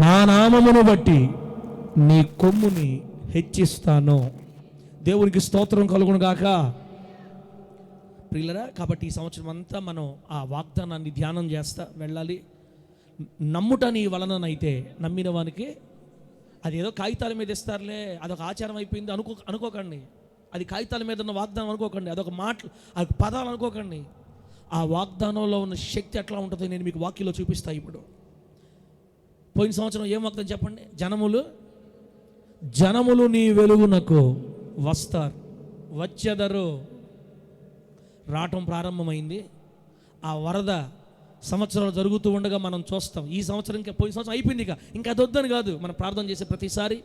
నా నామమును బట్టి నీ కొమ్ముని హెచ్చిస్తాను. దేవునికి స్తోత్రం కలుగును గాక. ప్రియులరా, కాబట్టి ఈ సంవత్సరం అంతా మనం ఆ వాగ్దానాన్ని ధ్యానం చేస్తా వెళ్ళాలి. నమ్ముట నీ వలననైతే నమ్మిన వానికి అదేదో కాగితాల మీద ఇస్తారులే, అదొక ఆచారం అయిపోయింది అనుకోకండి. అది కాగితాల మీద ఉన్న వాగ్దానం అనుకోకండి, అదొక మాటలు, అది పదాలు అనుకోకండి. ఆ వాగ్దానంలో ఉన్న శక్తి ఎట్లా ఉంటుందో నేను మీకు వాక్యంలో చూపిస్తాను. ఇప్పుడు పోయిన సంవత్సరం ఏం వాగ్దానం చెప్పండి? జనములు నీ వెలుగునకు వస్తారు, వచ్చెదరు. రావటం ప్రారంభమైంది. ఆ వరద సంవత్సరాలు జరుగుతూ ఉండగా మనం చూస్తాం. ఈ సంవత్సరం ఇంకా పోయిన సంవత్సరం అయిపోయింది, ఇంకా అది వద్దని కాదు. మనం ప్రార్థన చేసే ప్రతిసారి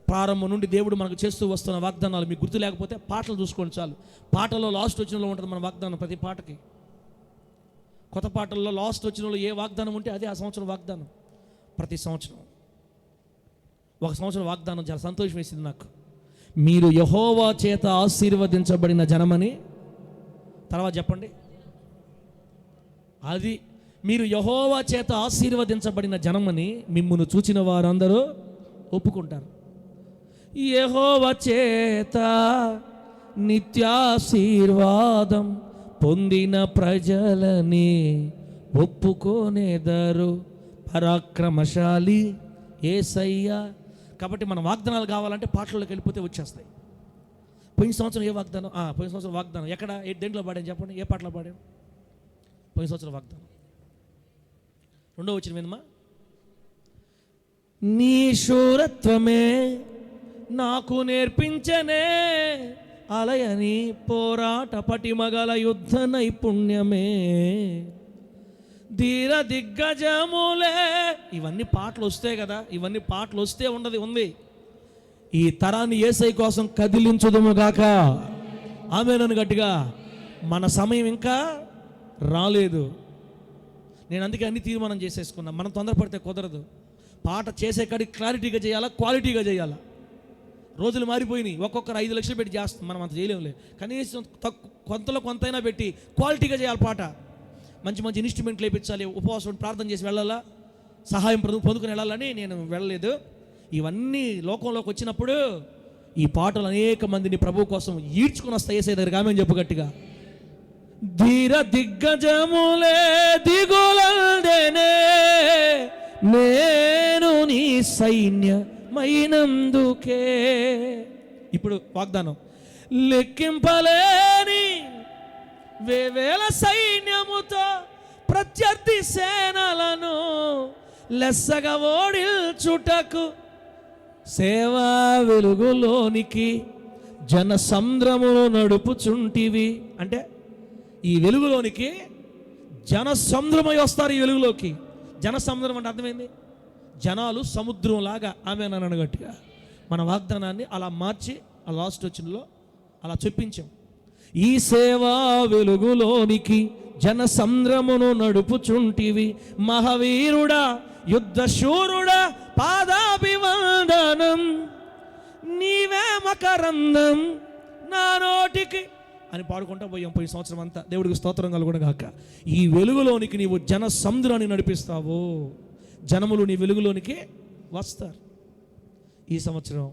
ప్రారంభం నుండి దేవుడు మనకు చేస్తూ వస్తున్న వాగ్దానాలు మీకు గుర్తు లేకపోతే పాటలు చూసుకోండి చాలు. పాటలో లాస్ట్ వచ్చినలో ఉంటుంది మన వాగ్దానం. ప్రతి పాటకి కొత్త పాటల్లో లాస్ట్ వచ్చినలో ఏ వాగ్దానం ఉంటే అదే ఆ సంవత్సరం వాగ్దానం. ప్రతి సంవత్సరం ఒక సంవత్సరం వాగ్దానం చాలా సంతోషం వేసింది నాకు. మీరు యెహోవా చేత ఆశీర్వదించబడిన జనమని. తర్వాత చెప్పండి, అది మీరు యెహోవా చేత ఆశీర్వదించబడిన జనమని మిమ్మును చూచిన వారందరూ ఒప్పుకుంటారు. యెహోవా చేత నిత్యాశీర్వాదం పొందిన ప్రజలని ఒప్పుకోనేదారు పరాక్రమశాలి యేసయ్యా. కాబట్టి మన వాగ్దానాలు కావాలంటే పాటల్లోకి వెళ్ళిపోతే వచ్చేస్తాయి. పోయిన సంవత్సరం ఏ వాగ్దానం? పోయిన సంవత్సరం వాగ్దానం ఎక్కడ, దేంట్లో పాడాను చెప్పండి? ఏ పాటలో పాడాను? పోయిన సంవత్సరం వాగ్దానం రెండో వచ్చిన వినమా. నీ శూరత్వమే నాకు నేర్పించనే అలయని పోరాట పటిమగల యుద్ధ నైపుణ్యమే ధీర దిగ్గజములే. ఇవన్నీ పాటలు వస్తాయి కదా, ఇవన్నీ పాటలు వస్తే ఉంది. ఈ తరాన్ని యేసయ్య కోసం కదిలించుదుము గాక. ఆమేనని గట్టిగా. మన సమయం ఇంకా రాలేదు. నేను అందుకే అన్ని తీర్మానం చేసేసుకున్నా. మనం తొందరపడితే కుదరదు. పాట చేసే కాడికి క్లారిటీగా చేయాలా, క్వాలిటీగా చేయాలా. రోజులు మారిపోయినాయి. ఒక్కొక్కరు 5 లక్షలు పెట్టి చేస్తాం, మనం అంత చేయలేములే. కనీసం కొంతలో కొంతైనా పెట్టి క్వాలిటీగా చేయాలి పాట. మంచి మంచి ఇన్స్ట్రుమెంట్లు వేయించాలి, ఉపవాసం ప్రార్థన చేసి వెళ్ళాలా, సహాయం పొందుకుని వెళ్ళాలని నేను వెళ్ళలేదు. ఇవన్నీ లోకంలోకి వచ్చినప్పుడు ఈ పాటలు అనేక మందిని ప్రభు కోసం ఈడ్చుకుని వస్తాయి. యేసయ్య దగ్గరికి ఆమేన్ చెప్పు గట్టిగా. ధీర దిగ్గజములే దిగులందేనే నేను నీ సైన్యమైనందుకే. ఇప్పుడు వాగ్దానం, లెక్కింపలేని వేవేల సైన్యముతో ప్రత్యర్థి సేనలను లెస్సగా ఓడిల్చుటకు సేవా వెలుగులోనికి జన సముద్రమును నడుపుచుంటివి. అంటే ఈ వెలుగులోనికి జన సముద్రమై వస్తారు. ఈ వెలుగులోకి జన సముద్రం అంటే అర్థమైంది, జనాలు సముద్రం లాగా. ఆమె నన్ను గట్టిగా మన వాగ్దానాన్ని అలా మార్చి ఆ లాస్ట్ వచ్చినలో అలా చెప్పించాం. ఈ సేవా వెలుగులోనికి జన సముద్రమును నడుపుచుంటివి మహావీరుడా యుద్ధ శూరుడా పాదాభివందనం నీవే మకరందం నా నోటికి అని పాడుకుంటా పోయాం పోయిన సంవత్సరం అంతా. దేవుడికి స్తోత్రం కలుగును గాక. ఈ వెలుగులోనికి నీవు జన సముద్రాన్ని నడిపిస్తావు, జనములు నీ వెలుగులోనికి వస్తారు. ఈ సంవత్సరం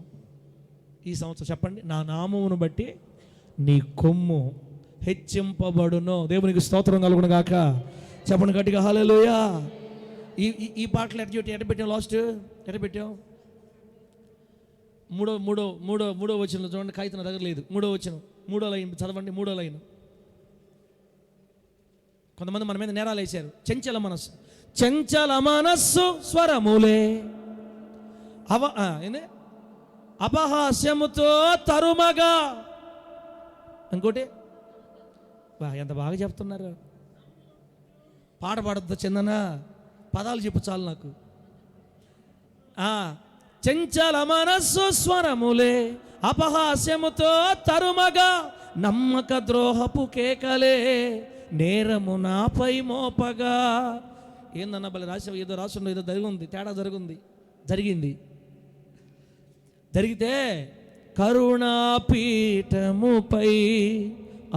చెప్పండి, నా నామమును బట్టి నీ కొమ్ము హెచ్చింపబడును. దేవునికి స్తోత్రం కలుగును గాక. చెప్పండి గట్టిగా హల్లెలూయా. ఈ పాటలు ఎట్ట పెట్టాం? లాస్ట్ ఎట్ట పెట్టాం? మూడో వచనం చూడండి. కాగితం దగ్గర లేదు. మూడో వచనం, 3వ లైన్ చదవండి. 3వ లైన్. కొంతమంది మన మీద నేరాలు వేశారు. చంచల మనస్సు స్వరములే అపహాస్యముతో తరుమగా. ఇంకోటి ఎంత బాగా చెప్తున్నారు. పాట పాడద్దు చిన్న పదాలు చెప్పు చాలు నాకు. చంచల మనస్సు స్వరములే అపహాస్యముతో తరుమగా నమ్మక ద్రోహపు కేకలే నేరము నాపై మోపగా. ఏందన్నా బలి రాసి ఏదో రాసుండో ఏదో తేడా జరిగింది. జరిగితే కరుణాపీఠముపై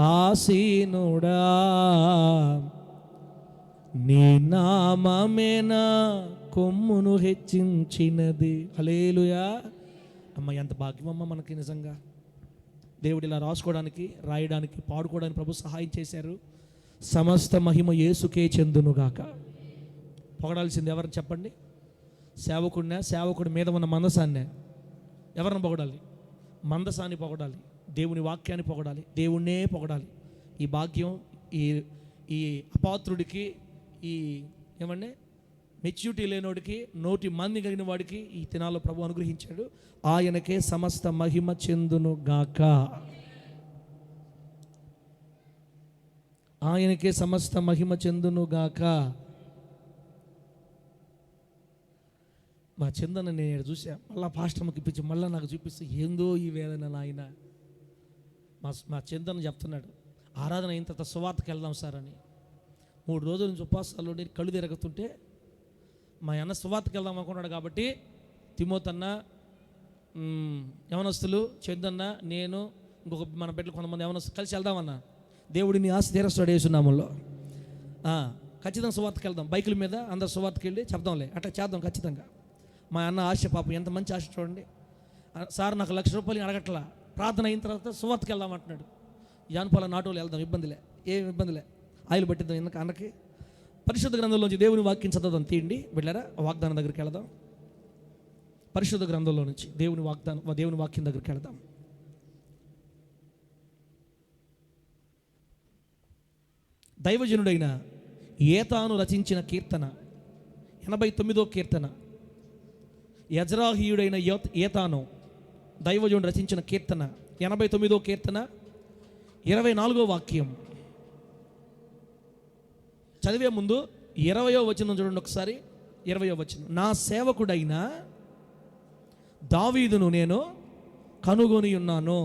ఆసీనుడా నీ నామమేనా కొమ్మును హెచ్చించినది. హల్లెలూయా. అమ్మ ఎంత భాగ్యమమ్మ మనకి నిజంగా. దేవుడు ఇలా రాసుకోవడానికి, రాయడానికి, పాడుకోవడానికి ప్రభు సహాయం చేశారు. సమస్త మహిమ యేసుకే చెందునుగాక. పొగడాల్సింది ఎవరిని చెప్పండి? సేవకుడినే, సేవకుడి మీద ఉన్న మందసాన్నే. ఎవరిని పొగడాలి? మందసాన్ని పొగడాలి, దేవుని వాక్యాన్ని పొగడాలి, దేవుణ్ణే పొగడాలి. ఈ భాగ్యం ఈ అపాత్రుడికి, ఈ ఏమంటే మెచ్యూరిటీ లేనోడికి, నోటి మంది కలిగిన వాడికి ఈ దినాల్లో ప్రభు అనుగ్రహించాడు. ఆయనకే సమస్త మహిమ చెందును గాక. ఆయనకే సమస్త మహిమ చెందును గాక. మా చందన నేను చూసా, మళ్ళీ పాస్టర్కి ఇప్పించి మళ్ళీ నాకు చూపిస్తే ఏందో ఈ వేదన నాయన. మా చందన చెప్తున్నాడు, ఆరాధన అయిన తర్వాత సువార్తకి వెళ్దాం సార్ అని. 3 రోజుల నుంచి ఉపవాసాలు కళ్ళు తిరుగుతుంటే మా అన్న సువార్తకి వెళ్దాం అనుకున్నాడు. కాబట్టి తిమోతన్న, యవనస్తులు, చందన్న, నేను, ఇంకొక మన బిడ్డలు కొంతమంది యవనస్తులు కలిసి వెళ్దామన్నా. దేవుడిని ఆశ తీరస్తాడు యేసునామంలో. ఖచ్చితంగా సువార్తకి వెళ్దాం, బైకుల మీద అందరు సువార్తకి వెళ్ళి చెప్దాంలే, అట్లా చేద్దాం ఖచ్చితంగా. మా అన్న ఆశ, పాపం ఎంత మంచి ఆశ చూడండి. సార్ నాకు ₹1,00,000 అడగట్లా, ప్రార్థన అయిన తర్వాత సువార్తకి వెళ్దాం అంటున్నాడు. జానపాల నాటోలు వెళ్దాం, ఇబ్బందిలే, ఏం ఇబ్బందిలే, ఆయిల్ పట్టిద్దాం ఎందుకు అన్నకి. పరిశుద్ధ గ్రంథంలోంచి దేవుని వాక్యం చదవడం తీయండి బిడ్డరా. వాగ్దానం దగ్గరికి వెళదాం. పరిశుద్ధ గ్రంథంలో నుంచి దేవుని వాక్యం దగ్గరికి వెళదాం. దైవజనుడైన ఏతాను రచించిన కీర్తన 89వ కీర్తన. యజ్రాహీయుడైన ఏతాను దైవజనుడు రచించిన కీర్తన 89వ కీర్తన 24వ వాక్యం. చదివే ముందు 20వ వచనం చూడండి ఒకసారి. 20వ వచనం, నా సేవకుడైన దావీదును నేను కనుగొని ఉన్నాను.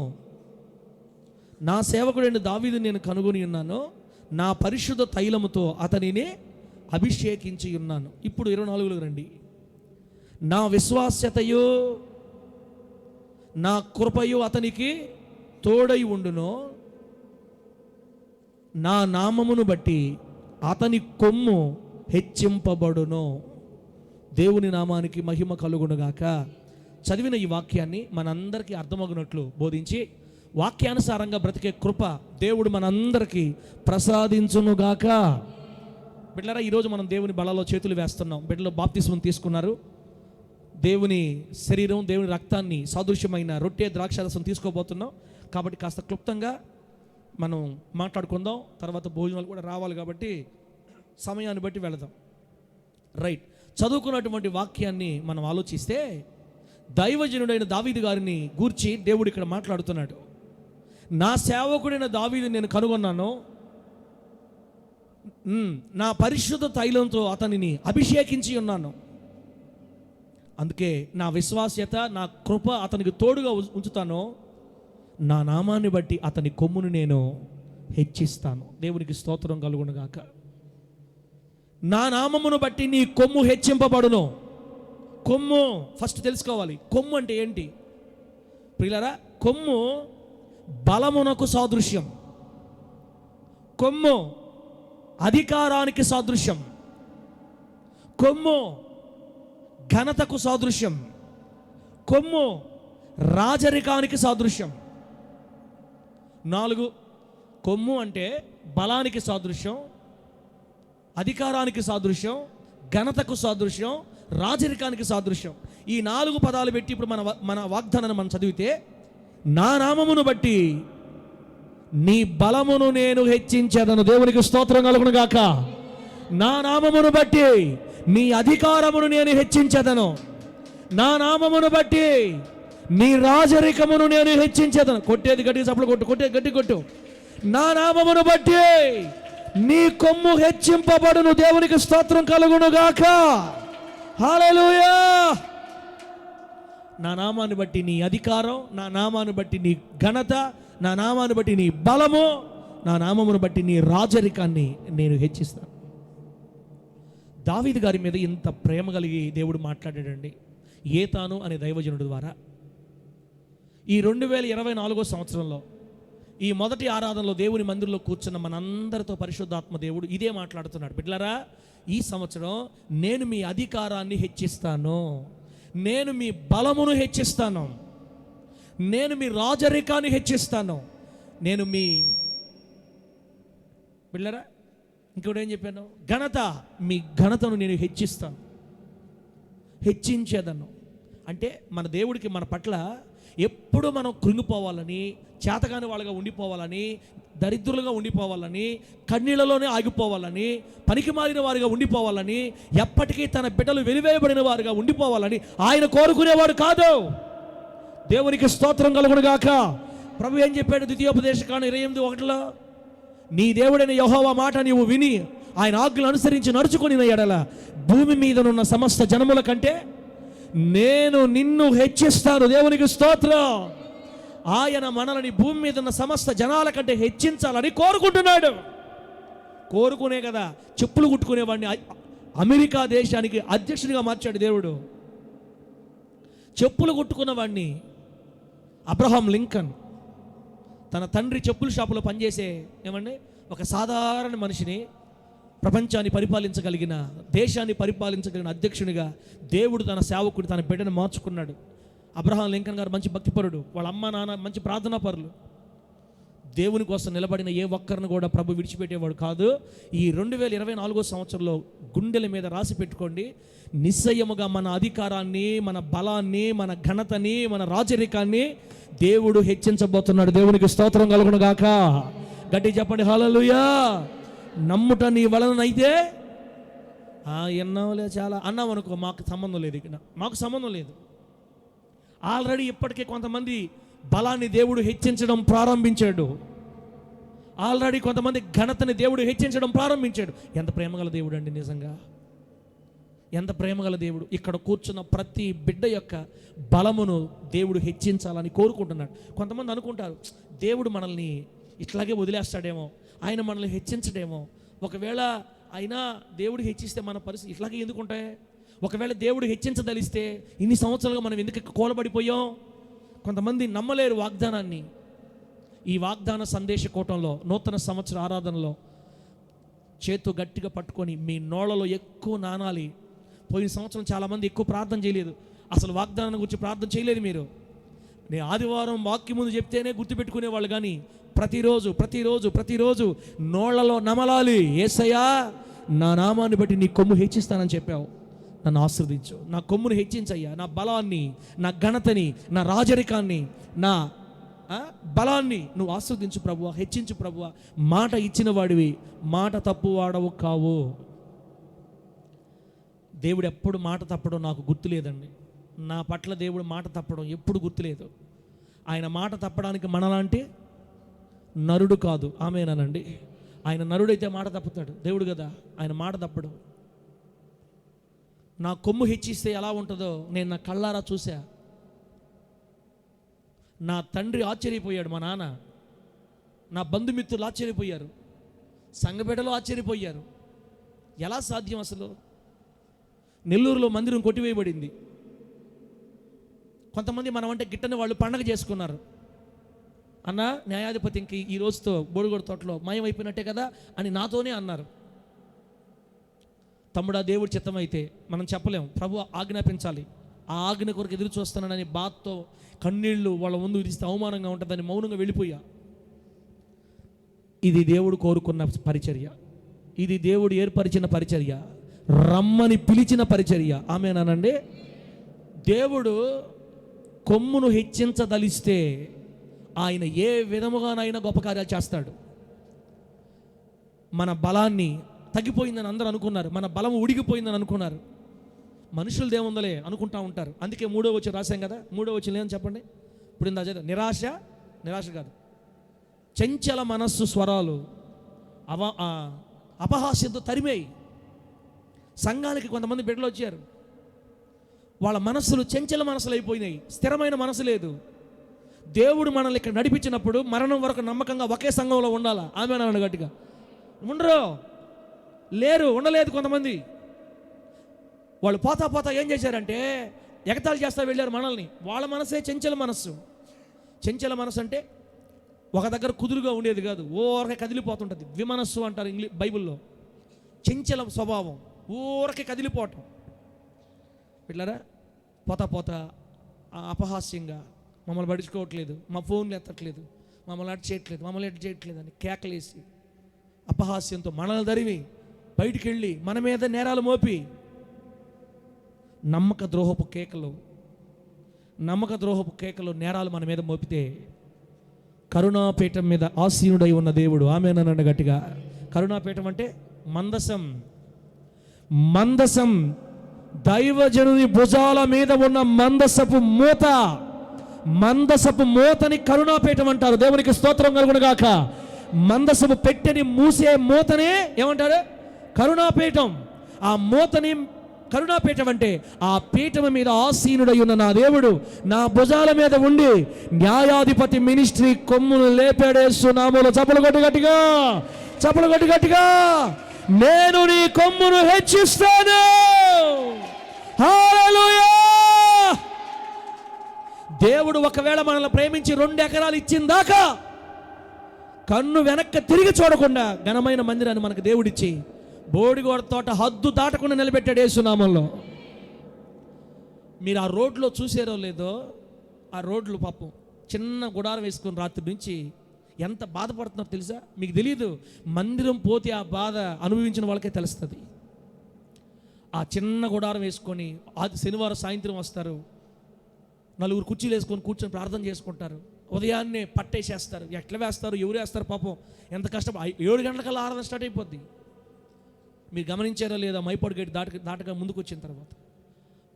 నా సేవకుడైన దావీదును నేను కనుగొని ఉన్నాను, నా పరిశుద్ధ తైలముతో అతనిని అభిషేకించి ఉన్నాను. ఇప్పుడు 24లో రండి. నా విశ్వాస్యతయు నా కృపయు అతనికి తోడై ఉండును, నా నామమును బట్టి అతని కొమ్ము హెచ్చింపబడును. దేవుని నామానికి మహిమ కలుగునుగాక. చదివిన ఈ వాక్యాన్ని మనందరికీ అర్థమగునట్లు బోధించి వాక్యానుసారంగా బ్రతికే కృప దేవుడు మనందరికీ ప్రసాదించునుగాక. బిడ్డలారా, ఈరోజు మనం దేవుని బలలో చేతులు వేస్తున్నాం. బిడ్డలు బాప్తిస్మం తీసుకున్నారు. దేవుని శరీరం, దేవుని రక్తాన్ని సాదృశ్యమైన రొట్టె ద్రాక్షారసం తీసుకోబోతున్నాం. కాబట్టి కాస్త క్లుప్తంగా మనం మాట్లాడుకుందాం. తర్వాత భోజనాలు కూడా రావాలి కాబట్టి సమయాన్ని బట్టి వెళదాం. రైట్. చదువుకున్నటువంటి వాక్యాన్ని మనం ఆలోచిస్తే దైవజనుడైన దావీదు గారిని గూర్చి దేవుడు ఇక్కడ మాట్లాడుతున్నాడు. నా సేవకుడైన దావీదు నేను కనుగొన్నాను, నా పరిశుద్ధ తైలంతో అతనిని అభిషేకించి ఉన్నాను. అందుకే నా విశ్వాస్యత, నా కృప అతనికి తోడుగా ఉంచుతాను. నా నామాన్ని బట్టి అతని కొమ్మును నేను హెచ్చిస్తాను. దేవునికి స్తోత్రం కలుగునుగాక. నా నామమును బట్టి నీ కొమ్ము హెచ్చింపబడును. కొమ్ము ఫస్ట్ తెలుసుకోవాలి. కొమ్ము అంటే ఏంటి ప్రియులారా? కొమ్ము బలమునకు సాదృశ్యం. కొమ్ము అధికారానికి సాదృశ్యం. కొమ్ము ఘనతకు సాదృశ్యం. కొమ్ము రాజరికానికి సాదృశ్యం. 4 కొమ్ము అంటే బలానికి సాదృశ్యం, అధికారానికి సాదృశ్యం, ఘనతకు సాదృశ్యం, రాజరికానికి సాదృశ్యం. ఈ 4 పదాలు పెట్టి ఇప్పుడు మన వాగ్దానాన్ని మనం చదివితే, నా నామమును బట్టి నీ బలమును నేను హెచ్చించేదను. దేవునికి స్తోత్రం కలుగును గాక. నా నామమును బట్టి నీ అధికారమును నేను హెచ్చించేదను. నా నామమును బట్టి నీ రాజరికమును నేను హెచ్చించేదను. కొట్టేది గట్టిగా చప్పలు కొట్టు, కొట్టేది గట్టి కొట్టు. నా నామమును బట్టి నీ కొమ్ము హెచ్చింపబడును. దేవునికి స్తోత్రం కలుగును గాక. హల్లెలూయా. నా నామాన్ని బట్టి నీ అధికారం, నా నామాన్ని బట్టి నీ ఘనత, నా నామాన్ని బట్టి నీ బలము, నా నామమును బట్టి నీ రాజరికాన్ని నేను హెచ్చిస్తాను. దావీదు గారి మీద ఇంత ప్రేమ కలిగి దేవుడు మాట్లాడాడండి ఏతాను అనే దైవజనుడి ద్వారా. ఈ 2024 సంవత్సరంలో ఈ మొదటి ఆరాధనలో దేవుని మందిరంలో కూర్చున్న మనందరితో పరిశుద్ధాత్మ దేవుడు ఇదే మాట్లాడుతున్నాడు. బిడ్డలారా, ఈ సంవత్సరం నేను మీ అధికారాన్ని హెచ్చిస్తాను, నేను మీ బలమును హెచ్చిస్తాను, నేను మీ రాజరికాన్ని హెచ్చిస్తాను, నేను మీ పిల్లరా ఇంకోటి ఏం చెప్పాను, మీ ఘనతను నేను హెచ్చిస్తాను, హెచ్చించేదను. అంటే మన దేవుడికి మన పట్ల ఎప్పుడు మనం కృంగిపోవాలని, చేతగాని వాళ్ళగా ఉండిపోవాలని, దరిద్రులుగా ఉండిపోవాలని, కన్నీళ్లలోనే ఆగిపోవాలని, పనికి మాలిన వారిగా ఉండిపోవాలని, ఎప్పటికీ తన బిడ్డలు వెలివేయబడిన వారుగా ఉండిపోవాలని ఆయన కోరుకునేవాడు కాదు. దేవునికి స్తోత్రం కలుగునుగాక. ప్రభు ఏం చెప్పాడు ద్వితీయోపదేశకాండం 28:1, నీ దేవుడైన యెహోవా మాట నీవు విని ఆయన ఆజ్ఞలు అనుసరించి నడుచుకొని ఎడల భూమి మీదనున్న సమస్త జనముల కంటే నేను నిన్ను హెచ్చిస్తాను. దేవునికి స్తోత్రం. ఆయన మనల్ని భూమి మీద ఉన్న సమస్త జనాల కంటే హెచ్చించాలని కోరుకుంటున్నాడు. కోరుకునే కదా చెప్పులు కుట్టుకునేవాడిని అమెరికా దేశానికి అధ్యక్షునిగా మార్చాడు దేవుడు. చెప్పులు కుట్టుకున్నవాడిని అబ్రహాం లింకన్, తన తండ్రి చెప్పుల షాపులో పనిచేసే ఒక సాధారణ మనిషిని ప్రపంచాన్ని పరిపాలించగలిగిన, దేశాన్ని పరిపాలించగలిగిన అధ్యక్షునిగా దేవుడు తన సేవకుడు, తన బిడ్డను మార్చుకున్నాడు. అబ్రహాం లింకన్ గారు మంచి భక్తిపరుడు, వాళ్ళ అమ్మ నాన్న మంచి ప్రార్థనాపరులు. దేవుని కోసం నిలబడిన ఏ ఒక్కరిని కూడా ప్రభు విడిచిపెట్టేవాడు కాదు. ఈ 2024 సంవత్సరంలో గుండెల మీద రాసి పెట్టుకోండి, నిశ్చయముగా మన అధికారాన్ని, మన బలాన్ని, మన ఘనతని, మన రాజరికాన్ని దేవుడు హెచ్చించబోతున్నాడు. దేవునికి స్తోత్రం కలుగును గాక. గట్టి చెప్పండి హల్లెలూయా. నమ్ముట నీ వలనైతే ఎన్నావులే చాలా అన్నాం అనుకో, మాకు సంబంధం లేదు, ఇక్కడ మాకు సంబంధం లేదు. ఆల్రెడీ ఇప్పటికే కొంతమంది బలాన్ని దేవుడు హెచ్చించడం ప్రారంభించాడు. ఆల్రెడీ కొంతమంది ఘనతని దేవుడు హెచ్చించడం ప్రారంభించాడు. ఎంత ప్రేమగల దేవుడు అండి, నిజంగా ఎంత ప్రేమగల దేవుడు. ఇక్కడ కూర్చున్న ప్రతి బిడ్డ యొక్క బలమును దేవుడు హెచ్చించాలని కోరుకుంటున్నాడు. కొంతమంది అనుకుంటారు దేవుడు మనల్ని ఇట్లాగే వదిలేస్తాడేమో, ఆయన మనల్ని హెచ్చించడేమో. ఒకవేళ అయినా దేవుడు హెచ్చిస్తే మన పరిస్థితి ఇట్లాగే ఎందుకు ఉంటాయి? ఒకవేళ దేవుడు హెచ్చించదలిస్తే ఇన్ని సంవత్సరాలుగా మనం ఎందుకు కోలబడిపోయాం? కొంతమంది నమ్మలేరు వాగ్దానాన్ని. ఈ వాగ్దాన సందేశ కూటంలో నూతన సంవత్సర ఆరాధనలో చేతు గట్టిగా పట్టుకొని మీ నోళ్ళలో ఎక్కువ నానాలి. పోయిన సంవత్సరం చాలామంది ఎక్కువ ప్రార్థన చేయలేదు, అసలు వాగ్దానం గురించి ప్రార్థన చేయలేదు. మీరు నేను ఆదివారం వాక్యం ముందు చెప్తేనే గుర్తుపెట్టుకునేవాళ్ళు, కానీ ప్రతిరోజు ప్రతిరోజు ప్రతిరోజు నోళ్లలో నమలాలి. యేసయ్యా, నా నామాన్ని బట్టి నీ కొమ్ము హెచ్చిస్తానని చెప్పావు, నన్ను ఆశీర్వదించు, నా కొమ్మును హెచ్చించయ్యా, నా బలాన్ని, నా ఘనతని, నా రాజరికాన్ని, నా బలాన్ని నువ్వు ఆశీర్వదించు ప్రభువా, హెచ్చించు ప్రభువా. మాట ఇచ్చిన వాడివి, మాట తప్పు వాడవు కావు. దేవుడు ఎప్పుడు మాట తప్పడం నాకు గుర్తులేదండి. నా పట్ల దేవుడు మాట తప్పడం ఎప్పుడు గుర్తులేదు. ఆయన మాట తప్పడానికి మనలాంటి నరుడు కాదు. ఆమేనండి. ఆయన నరుడైతే మాట తప్పుతాడు, దేవుడు కదా, ఆయన మాట తప్పడు. నా కొమ్ము హెచ్చిస్తే ఎలా ఉంటుందో నేను నా కళ్ళారా చూసా. నా తండ్రి ఆశ్చర్యపోయాడు, మా నాన్న, నా బంధుమిత్రులు ఆశ్చర్యపోయారు, సంఘబిడ్డలు ఆశ్చర్యపోయారు. ఎలా సాధ్యం అసలు? నెల్లూరులో మందిరం కొట్టివేయబడింది. కొంతమంది మనం అంటే గిట్టని వాళ్ళు పండగ చేసుకున్నారు. అన్న న్యాయాధిపతి ఇంక ఈ రోజుతో బోడుగోడు తోటలో మాయమైపోయినట్టే కదా అని నాతోనే అన్నారు. తమ్ముడా, దేవుడి చిత్తం అయితే మనం చెప్పలేం, ప్రభు ఆజ్ఞాపించాలి. ఆ ఆజ్ఞ కొరకు ఎదురు చూస్తానని బాధతో కన్నీళ్లు వాళ్ళ ముందు విధిస్తే అవమానంగా ఉంటుందని మౌనంగా వెళ్ళిపోయా. ఇది దేవుడు కోరుకున్న పరిచర్య, ఇది దేవుడు ఏర్పరిచిన పరిచర్య, రమ్మని పిలిచిన పరిచర్య. ఆమేనానండి. దేవుడు కొమ్మును హెచ్చించదలిస్తే ఆయన ఏ విధముగానైనా గొప్ప కార్యాలు చేస్తాడు. మన బలాన్ని తగ్గిపోయిందని అందరూ అనుకున్నారు, మన బలం ఉడిగిపోయిందని అనుకున్నారు. మనుషులు దేముందలే అనుకుంటా ఉంటారు. అందుకే 3వ వచనం రాశాం కదా, 3వ వచనం ఏమని చెప్పండి. ఇప్పుడు ఇందా చదివా, నిరాశ కాదు, చంచల మనస్సు స్వరాలు అపహాస్యంతో తరిమేయి. సంఘానికి కొంతమంది బిడ్డలు వచ్చారు, వాళ్ళ మనస్సులు చంచల మనసులు అయిపోయినాయి, స్థిరమైన మనసు లేదు. దేవుడు మనల్ని ఇక్కడ నడిపించినప్పుడు మరణం వరకు నమ్మకంగా ఒకే సంఘంలో ఉండాలా. ఆమేనా గట్టిగా ఉండరు, లేరు, ఉండలేదు. కొంతమంది వాళ్ళు పోతా పోతా ఏం చేశారంటే ఎగతాళి చేస్తా వెళ్ళారు మనల్ని. వాళ్ళ మనసే చంచల మనస్సు. చంచల మనసు అంటే ఒక దగ్గర కుదురుగా ఉండేది కాదు, ఓరగా కదిలిపోతుంటుంది. విమనస్సు అంటారు బైబిల్లో. చంచల స్వభావం. ఊరకే కదిలిపోవటం. పిల్లరా, పోతా అపహాస్యంగా మమ్మల్ని పడుచుకోవట్లేదు, మా ఫోన్లు ఎత్తట్లేదు, మమ్మల్ని అటు చేయట్లేదు అని కేకలేసి అపహాస్యంతో మనల్ని దరివి బయటికి వెళ్ళి మన మీద నేరాలు మోపి నమ్మక ద్రోహపు కేకలు నేరాలు మన మీద మోపితే కరుణాపీఠం మీద ఆసీనుడై ఉన్న దేవుడు, ఆమేననండి గట్టిగా. కరుణాపీఠం అంటే మందసం దైవజనుని భుజాల మీద ఉన్న మందసపు మూతని కరుణాపీఠం అంటారు. దేవునికి స్తోత్రం కలుగునుగాక. మందసపు పెట్టెని మూసే మూతనే ఏమంటారు? కరుణాపీఠం. ఆ మూతని కరుణాపీఠం అంటే ఆ పీఠం మీద ఆసీనుడై ఉన్న నా దేవుడు నా భుజాల మీద ఉండి న్యాయాధిపతి మినిస్ట్రీ కొమ్మును లేపాడేసు నామములో చప్పలు కొట్టి గట్టిగా నేను నీ కొమ్మును హెచ్చిస్తాను. హల్లెలూయా. దేవుడు ఒకవేళ మనల్ని ప్రేమించి 2 ఎకరాలు ఇచ్చిన దాకా కన్ను వెనక్కి తిరిగి చూడకుండా ఘనమైన మందిరాన్ని మనకు దేవుడిచ్చి బోడిగోడ తోట హద్దు దాటకుండా నిలబెట్టాడు యేసునామంలో. మీరు ఆ రోడ్లో చూసారో లేదో, ఆ రోడ్లు పాపం చిన్న గుడారం వేసుకుని రాత్రి నుంచి ఎంత బాధపడుతున్నారో తెలుసా? మీకు తెలియదు. మందిరం పోతే ఆ బాధ అనుభవించిన వాళ్ళకే తెలుస్తుంది. ఆ చిన్న గుడారం వేసుకొని శనివారం సాయంత్రం వస్తారు, 4 కుర్చీలు వేసుకొని కూర్చొని ప్రార్థన చేసుకుంటారు. ఉదయాన్నే పట్టేసేస్తారు. ఎట్లా వేస్తారు, ఎవరు వేస్తారు పాపం, ఎంత కష్టం. 7 గంటలకల్లా ఆరాధన స్టార్ట్ అయిపోద్ది. మీరు గమనించారో లేదా? మైపాడు గేట్ దాటగా ముందుకు వచ్చిన తర్వాత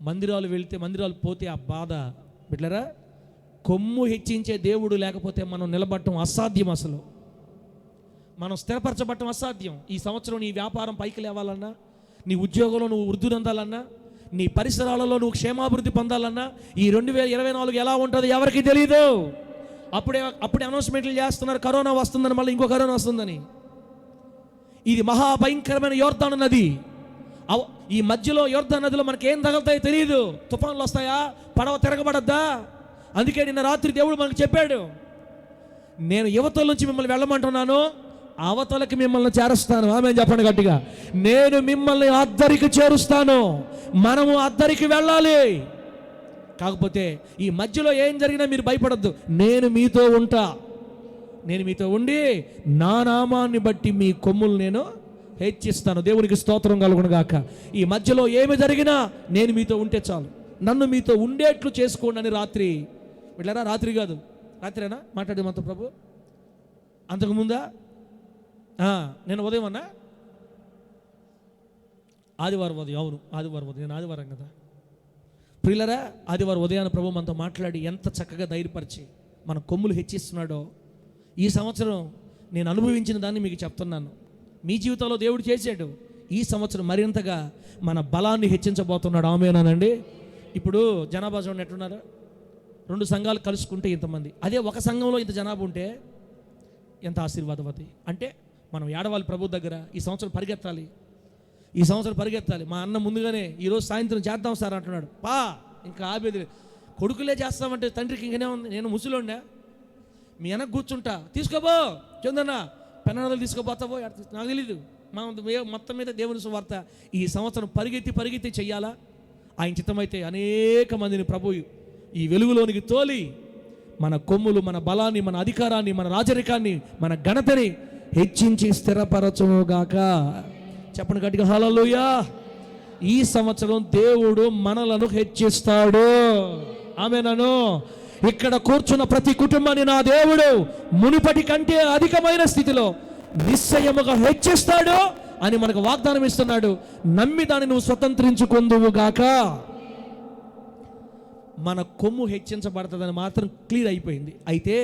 మందిరాలు పోతే ఆ బాధ, బిడ్డలారా, కొమ్ము హెచ్చించే దేవుడు లేకపోతే మనం నిలబడటం అసాధ్యం. అసలు మనం స్థిరపరచబడటం అసాధ్యం. ఈ సంవత్సరం నీ వ్యాపారం పైకి లేవాలన్నా, నీ ఉద్యోగంలో నువ్వు వృద్ధి పొందాలన్నా, నీ పరిసరాలలో నువ్వు క్షేమాభివృద్ధి పొందాలన్నా ఈ 2024 ఎలా ఉంటుంది ఎవరికి తెలియదు. అప్పుడే అనౌన్స్మెంట్లు చేస్తున్నారు, కరోనా వస్తుందని, మళ్ళీ ఇంకో కరోనా వస్తుందని. ఇది మహాభయంకరమైన యోర్దాను నది. ఈ మధ్యలో యోర్దాను నదిలో మనకి ఏం తగులుతాయో తెలియదు. తుఫాన్లు వస్తాయా, పడవ తిరగబడద్దా? అందుకే నిన్న రాత్రి దేవుడు మనకు చెప్పాడు, నేను యువతల నుంచి మిమ్మల్ని వెళ్ళమంటున్నాను, అవతలకి మిమ్మల్ని చేరుస్తాను. ఆమె చెప్పండి గట్టిగా. నేను మిమ్మల్ని అద్దరికి చేరుస్తాను. మనము అద్దరికి వెళ్ళాలి. కాకపోతే ఈ మధ్యలో ఏం జరిగినా మీరు భయపడద్దు. నేను మీతో ఉండి నా నామాన్ని బట్టి మీ కొమ్ములు నేను హెచ్చిస్తాను. దేవునికి స్తోత్రం కలుగునుగాక. ఈ మధ్యలో ఏమి జరిగినా నేను మీతో ఉంటే చాలు, నన్ను మీతో ఉండేట్లు చేసుకోండి అని రాత్రి వెళ్ళారా? రాత్రి కాదు, రాత్రేనా మాట్లాడేది మనతో ప్రభు? అంతకుముందా? నేను ఉదయం అన్నా, ఆదివారం ఉదయం. అవును, ఆదివారం ఉదయం. నేను ఆదివారం కదా ప్రియులరా. ఆదివారం ఉదయాన్ని ప్రభు మనతో మాట్లాడి ఎంత చక్కగా ధైర్యపరిచి మన కొమ్ములు హెచ్చిస్తున్నాడో ఈ సంవత్సరం నేను అనుభవించిన దాన్ని మీకు చెప్తున్నాను. మీ జీవితంలో దేవుడు చేశాడు. ఈ సంవత్సరం మరింతగా మన బలాన్ని హెచ్చించబోతున్నాడు. ఆమేనండి. ఇప్పుడు జనాభా చూడండి ఎట్లున్నారు. 2 సంఘాలు కలుసుకుంటే ఇంతమంది, అదే ఒక సంఘంలో ఇంత జనాభా ఉంటే ఎంత ఆశీర్వాదవతి. అంటే మనం ఏడవాలి ప్రభు దగ్గర. ఈ సంవత్సరం పరిగెత్తాలి. మా అన్న ముందుగానే ఈరోజు సాయంత్రం చేద్దాం సార్ అంటున్నాడు. ఇంకా ఆపేది కొడుకులే చేస్తామంటే తండ్రికి ఇంకనే ఉంది. నేను ముసలోండా, మీ వెనక కూర్చుంటా, తీసుకోబో చందన్న పెన్నడలు తీసుకోపోతావో నాకు తెలీదు. మొత్తం మీద దేవుని సువార్త ఈ సంవత్సరం పరిగెత్తి చెయ్యాలా? ఆయన చిత్తమైతే అనేక మందిని ప్రభు ఈ వెలుగులోనికి తోలి మన కొమ్ములు, మన బలాన్ని, మన అధికారాన్ని, మన రాజరికాన్ని, మన ఘనతని హెచ్చించి స్థిరపరచుగాక. చెప్పండి గట్టిగా హల్లెలూయా. ఈ సంవత్సరం దేవుడు మనలను హెచ్చిస్తాడు. ఆమేనను. ఇక్కడ కూర్చున్న ప్రతి కుటుంబాన్ని నా దేవుడు మునుపటి కంటే అధికమైన స్థితిలో నిశ్చయముగా హెచ్చిస్తాడు అని మనకు వాగ్దానం ఇస్తున్నాడు. నమ్మి దాన్ని నువ్వు స్వతంత్రించుకుందువుగాక. మన కొమ్ము హెచ్చించబడుతుందని మాత్రం క్లియర్ అయిపోయింది. అయితే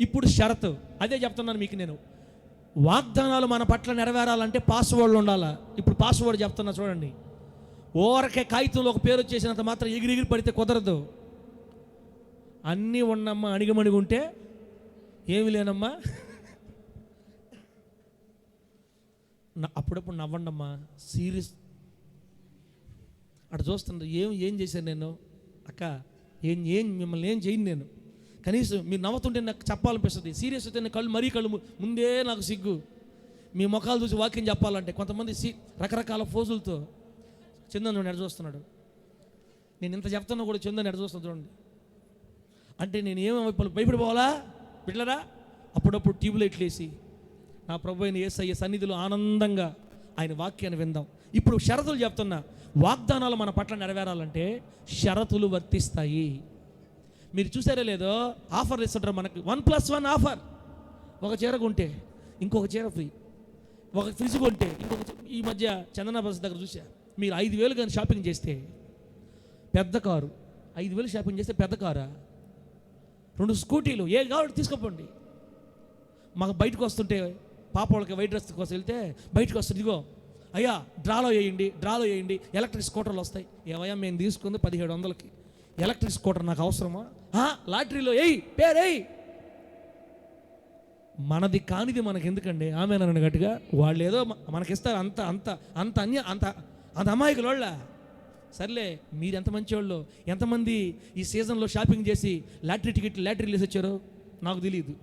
ఇప్పుడు షరతు అదే చెప్తున్నాను మీకు. నేను వాగ్దానాలు మన పట్ల నెరవేరాలంటే పాస్వర్డ్లు ఉండాలా. ఇప్పుడు పాస్వర్డ్ చెప్తున్నా చూడండి. ఓరకే కాగితంలో ఒక పేరు వచ్చేసినంత మాత్రం ఎగిరి పడితే కుదరదు. అన్నీ ఉన్నమ్మా, అణిగమణిగి ఉంటే ఏమి లేనమ్మా. అప్పుడప్పుడు నవ్వండమ్మా, సీరియస్. అటు చూస్తుండ్రు, ఏం చేశాను నేను అక్క, మిమ్మల్ని ఏం చేయను నేను. కనీసం మీరు నవ్వుతుంటే నాకు చెప్పాలనిపిస్తుంది. సీరియస్ అయితే కళ్ళు ముందే నాకు సిగ్గు. మీ ముఖాలు చూసి వాక్యం చెప్పాలంటే కొంతమంది రకరకాల ఫోజులతో చందన్ ఎడ చూస్తున్నాడు. నేను ఇంత చెప్తున్నా కూడా చందన్ ఎడ చూస్తున్నా చూడండి. అంటే నేను భయపడిపోవాలా బిడ్డలారా? అప్పుడప్పుడు ట్యూబ్లైట్లు వేసి నా ప్రభు అయిన యేసయ్య సన్నిధిలో ఆనందంగా ఆయన వాక్యాన్ని విందాం. ఇప్పుడు షరతులు చెప్తున్నా. వాగ్దానాలు మన పట్ల నెరవేరాలంటే షరతులు వర్తిస్తాయి. మీరు చూసారో లేదో, ఆఫర్లు ఇస్తుంటారు మనకి. 1+1 ఆఫర్. ఒక చీర కొంటే ఇంకొక చీర ఫ్రీ, ఒక ఫ్రిడ్జ్ కొంటే ఇంకొక. ఈ మధ్య చందనా బస్ దగ్గర చూసా, మీరు 5,000 కానీ షాపింగ్ చేస్తే పెద్ద కారు, 5,000 షాపింగ్ చేస్తే పెద్ద కారా, 2 స్కూటీలు, ఏ కావాలి తీసుకోపోండి. మాకు బయటకు వస్తుంటే పాప వాళ్ళకి వైట్ డ్రెస్ కోసం వెళ్తే బయటకు వస్తుంది, ఇదిగో అయ్యా డ్రాలో వేయండి ఎలక్ట్రిక్ స్కూటర్లు వస్తాయి. ఏమయ్యా మేము తీసుకుంది 1,700కి, ఎలక్ట్రిక్ స్కూటర్ నాకు అవసరమా? లాటరీలో పేరేయ్. మనది కానిది మనకి ఎందుకండి? ఆమె నన్ను గట్టిగా. వాళ్ళు ఏదో మనకిస్తారు. అంత అంత అంత అన్య అంత అంత అమాయకుల వాళ్ళ. సర్లే, మీరు ఎంత మంచివాళ్ళు. ఎంతమంది ఈ సీజన్లో షాపింగ్ చేసి లాటరీలు వేసి వచ్చారో నాకు తెలియదు.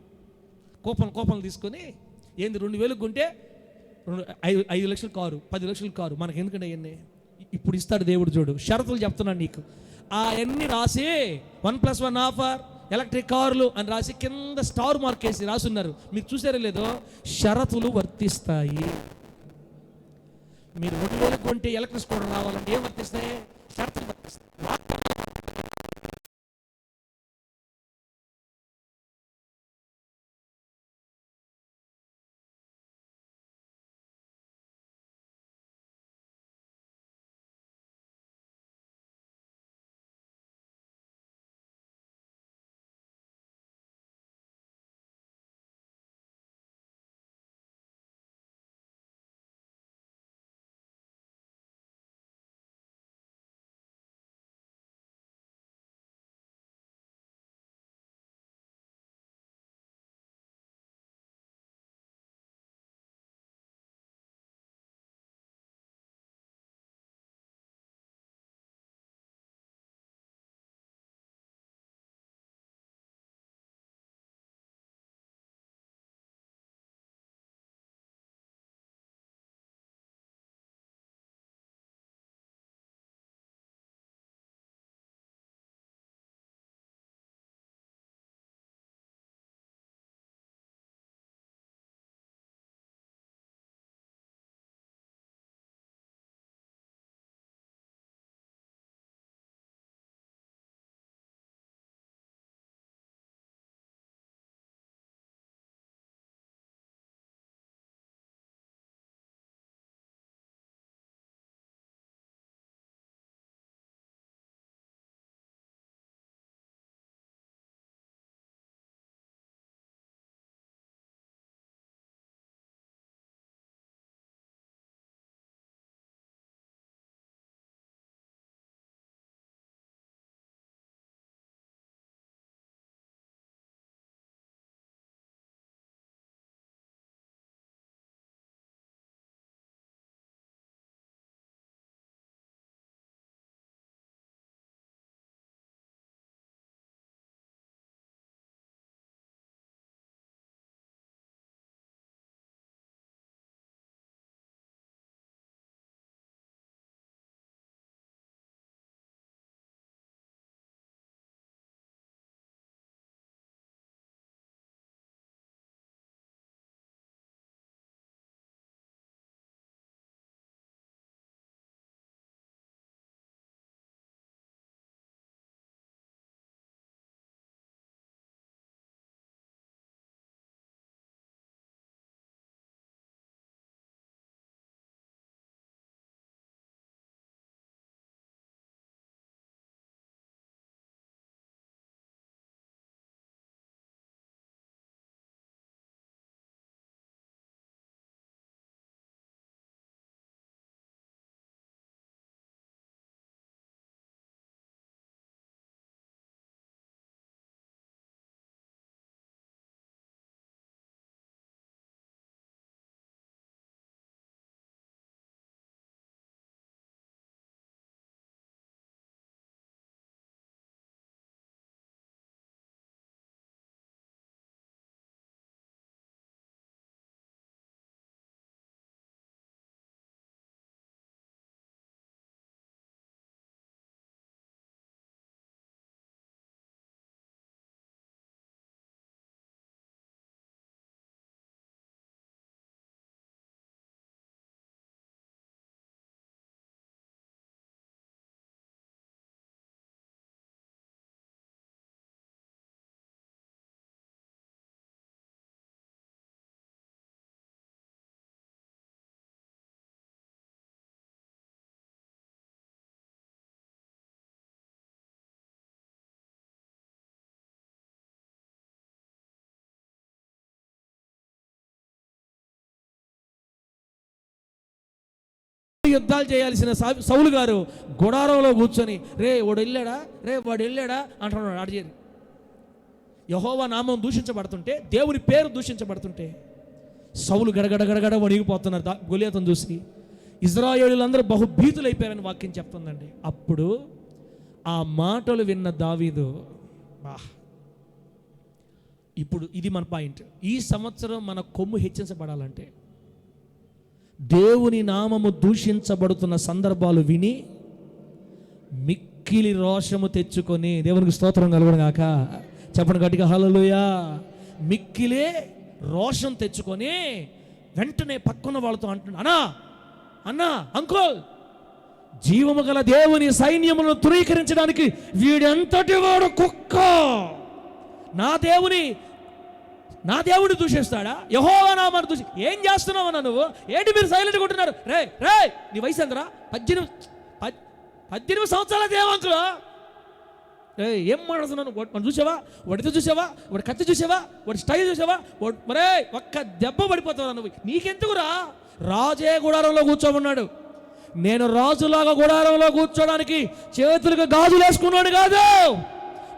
కోపం తీసుకొని ఏంది 2,000 కొంటే 5 లక్షల కారు, 10 లక్షల కారు, మనకి ఎందుకంటే అవన్నీ. ఇప్పుడు ఇస్తాడు దేవుడు. చూడు, షరతులు చెప్తున్నాను నీకు. అవన్నీ రాసి 1+1 ఆఫర్, ఎలక్ట్రిక్ కార్లు అని రాసి కింద స్టార్ మార్క్ వేసి రాసున్నారు. మీరు చూసారో లేదో, షరతులు వర్తిస్తాయి. మీరు 2,000 కొంటే ఎలక్ట్రిక్ స్కూటర్ రావాలంటే ఏం వర్తిస్తాయి? షరతులు వర్తిస్తాయి. యుద్ధాలు చేయాల్సిన సౌలు గారు గుడారంలో కూర్చొని వాడు వెళ్ళాడా అంటున్నాడు. అడిగేది యెహోవా నామం దూషించబడుతుంటే, దేవుని పేరు దూషించబడుతుంటే సౌలు గడగడ వణిగిపోతున్నారు గొలియాతును చూసి. ఇశ్రాయేలీయులందరూ బహుభీతులైపోయారని వాక్యం చెప్తుందండి. అప్పుడు ఆ మాటలు విన్న దావీదు, ఇప్పుడు ఇది మన పాయింట్. ఈ సంవత్సరం మన కొమ్ము హెచ్చించబడాలంటే దేవుని నామము దూషించబడుతున్న సందర్భాలు విని మిక్కిలి రోషము తెచ్చుకొని, దేవునికి స్తోత్రం కలుగును గాక, చెప్పండి గట్టిగా హల్లెలూయా. మిక్కిలే రోషం తెచ్చుకొని వెంటనే పక్కన వాళ్ళతో అంటున్నా, అన్నా అంకుల్, జీవము గల దేవుని సైన్యములను ధృవీకరించడానికి వీడెంతటి వాడు కుక్క, నా దేవుని దూషిస్తాడా? యెహోవా నామాన్ని దూషి ఏం చేస్తున్నావన్నా నువ్వు? ఏంటి మీరు సైలెంట్గా ఉంటున్నారు? రే నీ వయసు ఎంతరా? 18 సంవత్సరాల దేవంకులు. ఏం మాట్లాడుతున్నాను? మనం చూసావా? వాడితో చూసావా? వాడి కత్తి చూసావా? వాడి స్టైల్ చూసావా? మరే ఒక్క దెబ్బ పడిపోతావా నువ్వు? నీకెందుకురా? రాజే గుడారంలో కూర్చోమన్నాడు. నేను రాజులాగా గుడారంలో కూర్చోడానికి చేతులకు గాజులు వేసుకున్నాడు కాదు.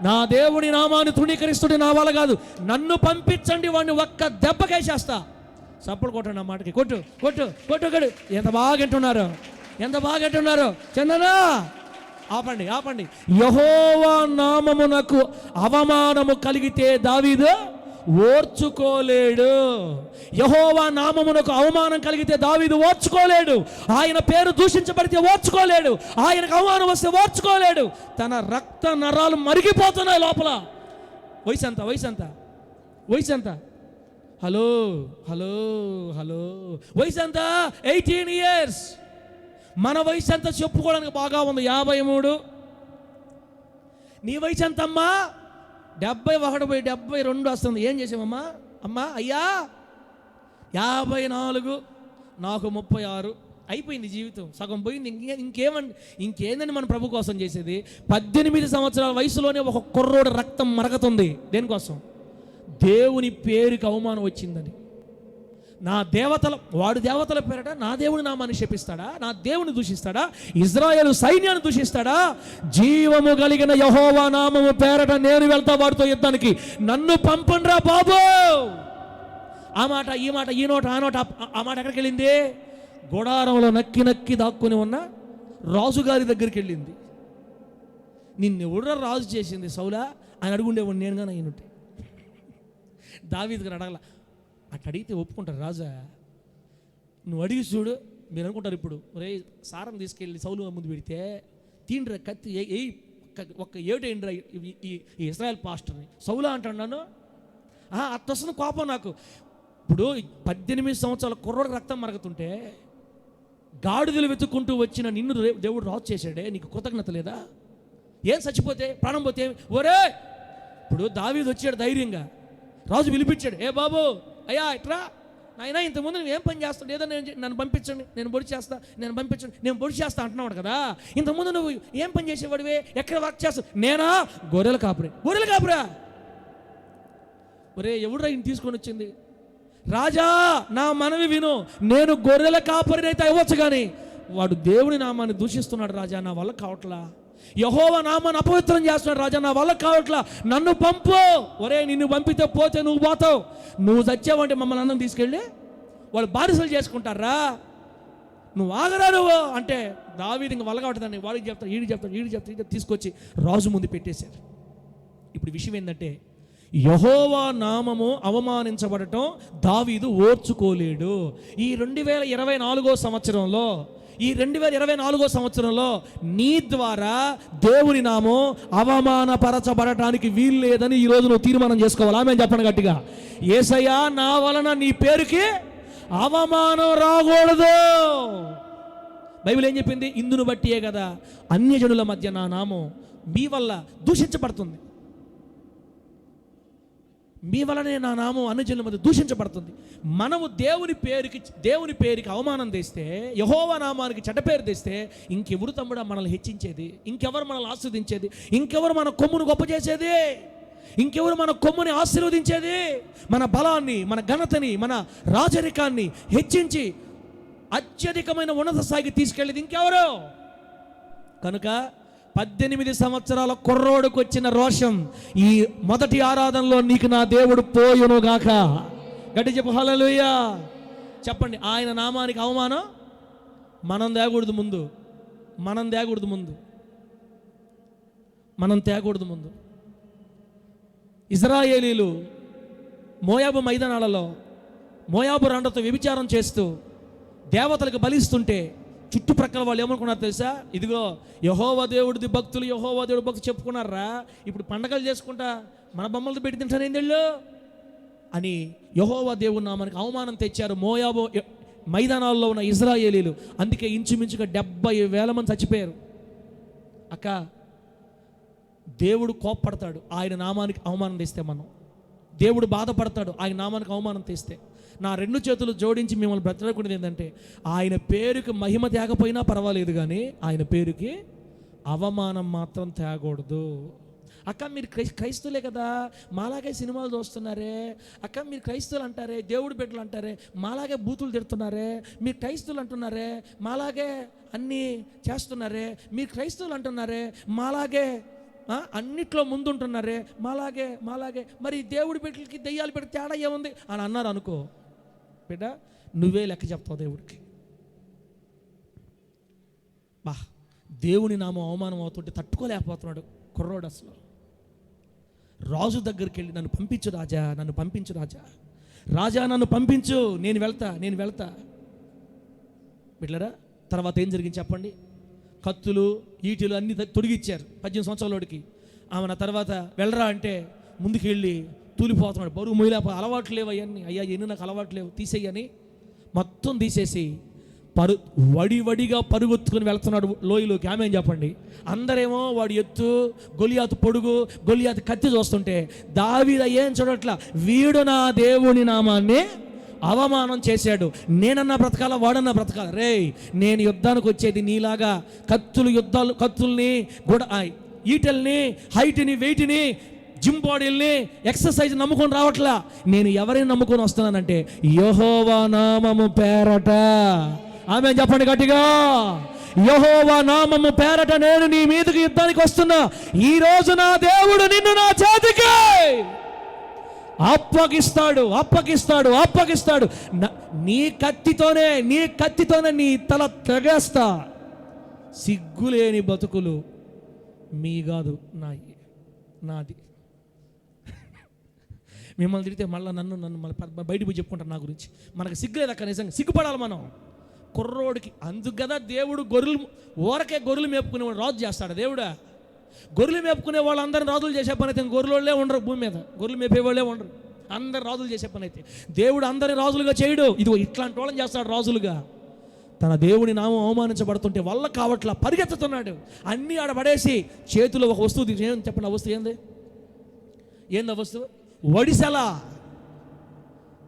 నా దేవుని నామాన్ని తృణీకరిస్తుంటే నా వల్ల కాదు. నన్ను పంపించండి, వాడిని ఒక్క దెబ్బకేసేస్తా. సప్పుడు కొట్టండి ఆ మాటకి. కొట్టు కొట్టు కొట్టు కొట్టు. ఎంత బాగంటున్నారు చందనా. ఆపండి. యెహోవా నామమునకు అవమానము కలిగితే దావీదు ఓర్చుకోలేడు. యెహోవా నామమునకు అవమానం కలిగితే దావీదు ఓర్చుకోలేడు. ఆయన పేరు దూషించబడితే ఓర్చుకోలేడు. ఆయనకు అవమానం వస్తే ఓర్చుకోలేడు. తన రక్త నరాలు మరిగిపోతున్నాయి లోపల. వయసు ఎంత? హలో వయసు ఎంత? 18 years. మన వయసు ఎంత చెప్పుకోవడానికి బాగా ఉంది? 53. నీ వయసు ఎంతమ్మా? 71 పోయి 72 వస్తుంది. ఏం చేసామమ్మా? అమ్మా అయ్యా 54, నాకు 36. అయిపోయింది జీవితం, సగం పోయింది. ఇంకేందని మన ప్రభు కోసం చేసేది? 18 సంవత్సరాల వయసులోనే ఒక కుర్రోడు రక్తం మరగతుంది. దేనికోసం? దేవుని పేరుకి అవమానం వచ్చిందని. వాడు దేవతల పేరట నా దేవుని నామాన్ని శపిస్తాడా? నా దేవుని దూషిస్తాడా? ఇశ్రాయేలు సైన్యాన్ని దూషిస్తాడా? జీవము కలిగిన యెహోవా నామము పేరట నేను వెళ్తా వాడితో యుద్ధానికి, నన్ను పంపండ్రా బాబు. ఆ మాట ఈ మాట ఈ నోట ఆ నోట ఆ మాట ఎక్కడికి వెళ్ళింది? గుడారంలో నక్కి దాక్కుని ఉన్న రాజుగారి దగ్గరికి వెళ్ళింది. నిన్నెవడో రాజు చేసింది సౌలా అని అడుగుండేవాడు నేను కానీ అయినట్టే. దావీదు గారు అడగల. అటు అడిగితే ఒప్పుకుంటారు రాజా. నువ్వు అడిగి చూడు. మీరు అనుకుంటారు ఇప్పుడు సారం తీసుకెళ్ళి సౌలు ముందు పెడితే తీండ్రా కత్తి ఒక్క ఏటేండ్రా ఈ ఇశ్రాయేల్ పాస్టర్ని సౌలా అంటాడు నన్ను. అత్తొస్తున్న కోపం నాకు. ఇప్పుడు 18 సంవత్సరాల కుర్రోడు రక్తం మరగతుంటే గాడిదలు వెతుక్కుంటూ వచ్చిన నిన్ను దేవుడు రాజు చేశాడే, నీకు కృతజ్ఞత లేదా? ఏం చచ్చిపోతే ప్రాణం పోతే ఒరే. ఇప్పుడు దావీదు వచ్చాడు ధైర్యంగా, రాజు పిలిపించాడు. ఏ బాబు అయ్యా ఇట్రా నాయనా, ఇంతకుముందు నువ్వు ఏం పని చేస్తాడు? ఏదో నన్ను పంపించండి, నేను పొడి చేస్తా అంటున్నాడు కదా. ఇంతకుముందు నువ్వు ఏం పని చేసేవాడివే? ఎక్కడ వర్క్ చేస్తావు? నేనా? గొర్రెల కాపురా. ఒరే ఎవడురా ఈయన తీసుకొని వచ్చింది? రాజా నా మనవి విను, నేను గొర్రెల కాపరినైతే అవ్వచ్చు, కానీ వాడు దేవుని నామాన్ని దూషిస్తున్నాడు రాజా, నా వల్ల కావట్లా. యెహోవా నామాన్ని అపవిత్రం చేస్తున్నాడు రాజా, నా వల్ల కావట్లా, నన్ను పంపు. ఒరే నిన్ను పంపితే పోతే నువ్వు పోతావు, నువ్వు చచ్చావంటే మమ్మల్ని అందరం తీసుకెళ్ళి వాళ్ళు బానిసలు చేసుకుంటారా, నువ్వు ఆగరా నువ్వు అంటే. దావీదు ఇంక వల్ల కావట్లేదని వాడికి చెప్తాడు, ఈడికి చెప్తాడు, తీసుకొచ్చి రాజు ముందు పెట్టేశారు. ఇప్పుడు విషయం ఏంటంటే యెహోవా నామము అవమానించబడటం దావీదు ఓర్చుకోలేడు. ఈ 2024 సంవత్సరంలో నీ ద్వారా దేవుని నామం అవమానపరచబడటానికి వీలు లేదని ఈరోజు నువ్వు తీర్మానం చేసుకోవాలి. ఆమె చెప్పండి గట్టిగా. యేసయ్యా నా వలన నీ పేరుకి అవమానం రాకూడదు. బైబిల్ ఏం చెప్పింది? ఇందును బట్టియే కదా అన్యజనుల మధ్య నా నామం మీ వల్ల దూషించబడుతుంది. మీ వలనే నా నామం అన్యజనుల మధ్య దూషించబడుతుంది. మనము దేవుని పేరుకి అవమానం తెస్తే, యెహోవా నామానికి చెడ్డ పేరు తెస్తే ఇంకెవరు తమ్ముడా మనల్ని హెచ్చించేది? ఇంకెవరు మనల్ని ఆస్వాదించేది? ఇంకెవరు మన కొమ్మును గొప్ప చేసేది? ఇంకెవరు మన కొమ్ముని ఆశీర్వదించేది? మన బలాన్ని, మన ఘనతని, మన రాజరికాన్ని హెచ్చించి అత్యధికమైన ఉన్నత స్థాయికి తీసుకెళ్ళేది ఇంకెవరు? కనుక 18 సంవత్సరాల కుర్రోడుకు వచ్చిన రోషం ఈ మొదటి ఆరాధనలో నీకు నా దేవుడు పోయును గాక. గట్టి చెప్పు హల్లెలూయా. చెప్పండి. ఆయన నామానికి అవమానం మనం తేకూడదు ముందు. ఇశ్రాయేలీలు మోయాబు మైదానాలలో మోయాబు రాండతో వ్యభిచారం చేస్తూ దేవతలకు బలిస్తుంటే చుట్టుప్రక్కల వాళ్ళు ఏమనుకున్నారు తెలుసా? ఇదిగో యెహోవా దేవుడిది భక్తులు, యెహోవా దేవుడి భక్తులు చెప్పుకున్నారా, ఇప్పుడు పండగలు చేసుకుంటా మన బొమ్మలతో పెట్టి తింటారు ఏందళ్ళు అని యెహోవా దేవుడి నామానికి అవమానం తెచ్చారు మోయాబు మైదానాల్లో ఉన్న ఇశ్రాయేలీలు. అందుకే ఇంచుమించుగా 70,000 మంది చచ్చిపోయారు. అక్క, దేవుడు కోప్పడతాడు ఆయన నామానికి అవమానం తెస్తే. దేవుడు బాధపడతాడు ఆయన నామానికి అవమానం తెస్తే. నా 2 చేతులు జోడించి మిమ్మల్ని బ్రతకూడదు ఏంటంటే, ఆయన పేరుకి మహిమ తేకపోయినా పర్వాలేదు, కానీ ఆయన పేరుకి అవమానం మాత్రం తేకూడదు. అక్క, మీరు క్రైస్తవులే కదా, మాలాగే సినిమాలు చూస్తున్నారే. అక్క, మీరు క్రైస్తవులు అంటారే, దేవుడు బిడ్డలు అంటారే, మాలాగే బూతులు తిడుతున్నారే. మీరు క్రైస్తవులు అంటున్నారే, మాలాగే అన్నీ చేస్తున్నారే. మీరు క్రైస్తవులు అంటున్నారే, మాలాగే అన్నిట్లో ముందుంటున్నారే. మాలాగే మరి దేవుడి బిడ్డలకి దెయ్యాలు పెడితే తేడా ఏముంది అని అన్నారు అనుకో బిడ్డ, నువ్వే లెక్క చెప్తావు దేవుడికి. దేవుని నామం అవమానం అవుతుంటే తట్టుకోలేకపోతున్నాడు కుర్రోడు. అసలు రాజు దగ్గరికి వెళ్ళి, నన్ను పంపించు రాజా, నన్ను పంపించు, నేను వెళ్తా. బిడ్డలారా, తర్వాత ఏం జరిగింది చెప్పండి? కత్తులు, ఈటెలు అన్నీ తొడిగిచ్చారు 18 సంవత్సరాలకి. ఆమె తర్వాత వెళ్ళరా అంటే ముందుకు వెళ్ళి తూలిపోతున్నాడు. బరువు మొయ్యలేపో, అలవాట్లు లేవు అవన్నీ. అయ్యా, ఎన్ని నాకు అలవాట్లు లేవు, తీసేయని మొత్తం తీసేసి వడిగా పరుగొత్తుకుని వెళ్తున్నాడు లోయలోకి. ఆమె ఏం చెప్పండి? అందరేమో వాడు ఎత్తు, గొలియాతు పొడుగు, గొలియాతు కత్తి చూస్తుంటే దావీదు ఏం చూడట్లా, వీడు నా దేవుని నామాన్ని అవమానం చేశాడు. నేనన్నా బ్రతకాల, వాడన్నా బ్రతకాల. రే, నేను యుద్ధానికి వచ్చేది నీలాగా కత్తుల్ని ఈటల్ని, హైట్ని, వెయిట్ని, జిమ్ బాడీల్ని, ఎక్సర్సైజ్ నమ్ముకొని రావట్లా. నేను ఎవరైనా నమ్ముకొని వస్తున్నానంటే యెహోవా నామము పేరట. ఆమె చెప్పండి గట్టిగా, యెహోవా నామము పేరట నేను నీ మీదకి యుద్ధానికి వస్తున్నా. ఈ రోజు నా దేవుడు నిన్ను నా చేతికి అప్పగిస్తాడు. నీ కత్తితోనే నీ తల తెగేస్తా. సిగ్గులేని బతుకులు మీ కాదు, నాది. మిమ్మల్ని తిరిగితే మళ్ళీ నన్ను మళ్ళీ బయటికి పోయి చెప్పుకుంటారు నా గురించి. మనకు సిగ్గులేదు అక్క, నిజంగా సిగ్గుపడాలి మనం. కుర్రోడికి అందుకు కదా దేవుడు గొర్రెలు మేపుకునేవాడు రాజు చేస్తాడు. దేవుడా, గొర్రెలు మేపుకునే వాళ్ళందరినీ రాజులు చేసే పని అయితే గొర్రెలే ఉండరు భూమి మీద, గొర్రెలు మేపేవాళ్ళే ఉండరు. అందరు రాజులు చేసే పని అయితే దేవుడు అందరిని రాజులుగా చేయడు. ఇదిగో ఇట్లాంటి వాళ్ళని చేస్తాడు రాజులుగా. తన దేవుని నామం అవమానించబడుతుంటే వల్ల కావట్లా పరిగెత్తుతున్నాడు. అన్నీ ఆడబడేసి చేతిలో ఒక వస్తువు చెప్పండి. ఆ వస్తువు ఏంది ఆ వస్తువు?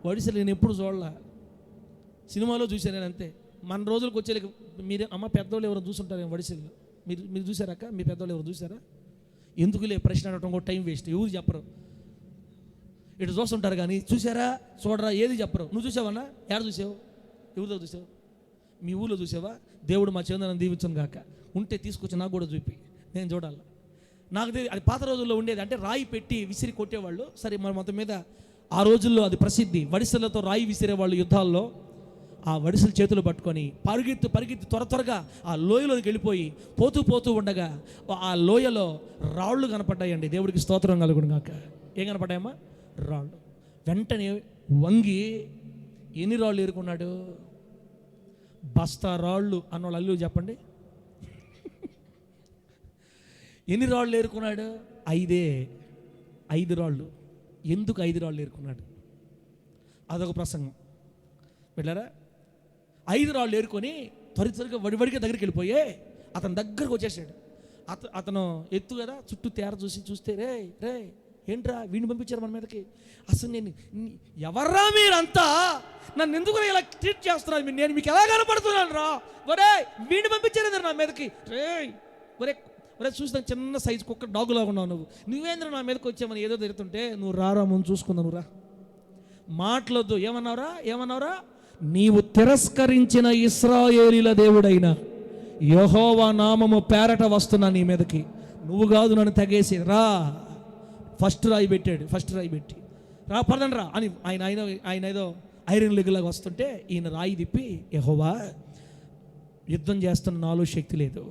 వడిసెల నేను ఎప్పుడు చూడలే, సినిమాలో చూశాను నేను అంతే. మన రోజులకు వచ్చే మీరు అమ్మ పెద్దవాళ్ళు ఎవరు చూసుంటారు వడిసెలు? మీరు చూసారక్క? మీ పెద్దవాళ్ళు ఎవరు చూసారా? ఎందుకులే ప్రశ్న అడగటం కూడా టైం వేస్ట్. ఎవరు చెప్పరు, ఇటు చూస్తుంటారు కానీ చూడరా ఏది చెప్పరు. నువ్వు చూసావన్నా? ఎక్కడ చూసావు? ఎవరితో చూసావు? మీ ఊళ్ళో చూసావా? దేవుడు మా చందనం దీవించను గాక. ఉంటే తీసుకొచ్చి నాకు కూడా చూపి, నేను చూడాలి. నాకు అది పాత రోజుల్లో ఉండేది. అంటే రాయి పెట్టి విసిరి కొట్టేవాళ్ళు. సరే, మన మొత్తం మీద ఆ రోజుల్లో అది ప్రసిద్ధి. వడిసెలతో రాయి విసిరేవాళ్ళు యుద్ధాల్లో. ఆ వడిసెల చేతులు పట్టుకొని పరిగెత్తి త్వరగా ఆ లోయలోకి వెళ్ళిపోయి పోతూ ఉండగా ఆ లోయలో రాళ్ళు కనపడ్డాయండి. దేవుడికి స్తోత్రం కలుగును గాక. ఏం కనపడ్డాయమ్మా? రాళ్ళు. వెంటనే వంగి ఎన్ని రాళ్ళు ఏరుకున్నాడు? బస్తా రాళ్ళు అన్నోళ్ళు అల్లు చెప్పండి. ఎన్ని రాళ్ళు ఏరుకున్నాడు? 5 రాళ్ళు. ఎందుకు 5 రాళ్ళు ఏరుకున్నాడు? అదొక ప్రసంగం. వెళ్ళారా? 5 రాళ్ళు ఏరుకొని త్వరగా వడివడిగా దగ్గరికి వెళ్ళిపోయే అతని దగ్గరకు వచ్చేసాడు. అతను ఎత్తు కదా, చుట్టూ తేర చూస్తే రే ఏంట్రా వీడిని పంపించారు మన మీదకి? అసలు నేను ఎవర్రా మీరంతా? నన్ను ఎందుకు ఇలా ట్రీట్ చేస్తున్నారు? నేను మీకు ఎలా కనపడుతున్నాను రా? ఒరే వీడిని పంపించారు నా మీదకి. ఒరే చూసిన చిన్న సైజు కుక్క డాగులాగా ఉన్నావు నువ్వేంద్ర నా మీదకి వచ్చామని ఏదో తిరుగుతుంటే నువ్వు రారా ముందు చూసుకుందాం, నువ్వు రా. మాటలొద్దు. ఏమన్నావురా? నీవు తిరస్కరించిన ఇశ్రాయేలీల దేవుడైన యెహోవా నామము పేరట వస్తున్నా నీ మీదకి, నువ్వు కాదు నన్ను తెగేసి రా. ఫస్ట్ రాయి పెట్టి రా పదండి రా అని ఆయన ఏదో ఐరన్ లెగ్లాగా వస్తుంటే ఈయన రాయి తిప్పి, యెహోవా యుద్ధం చేస్తున్న నాలో శక్తి లేదు,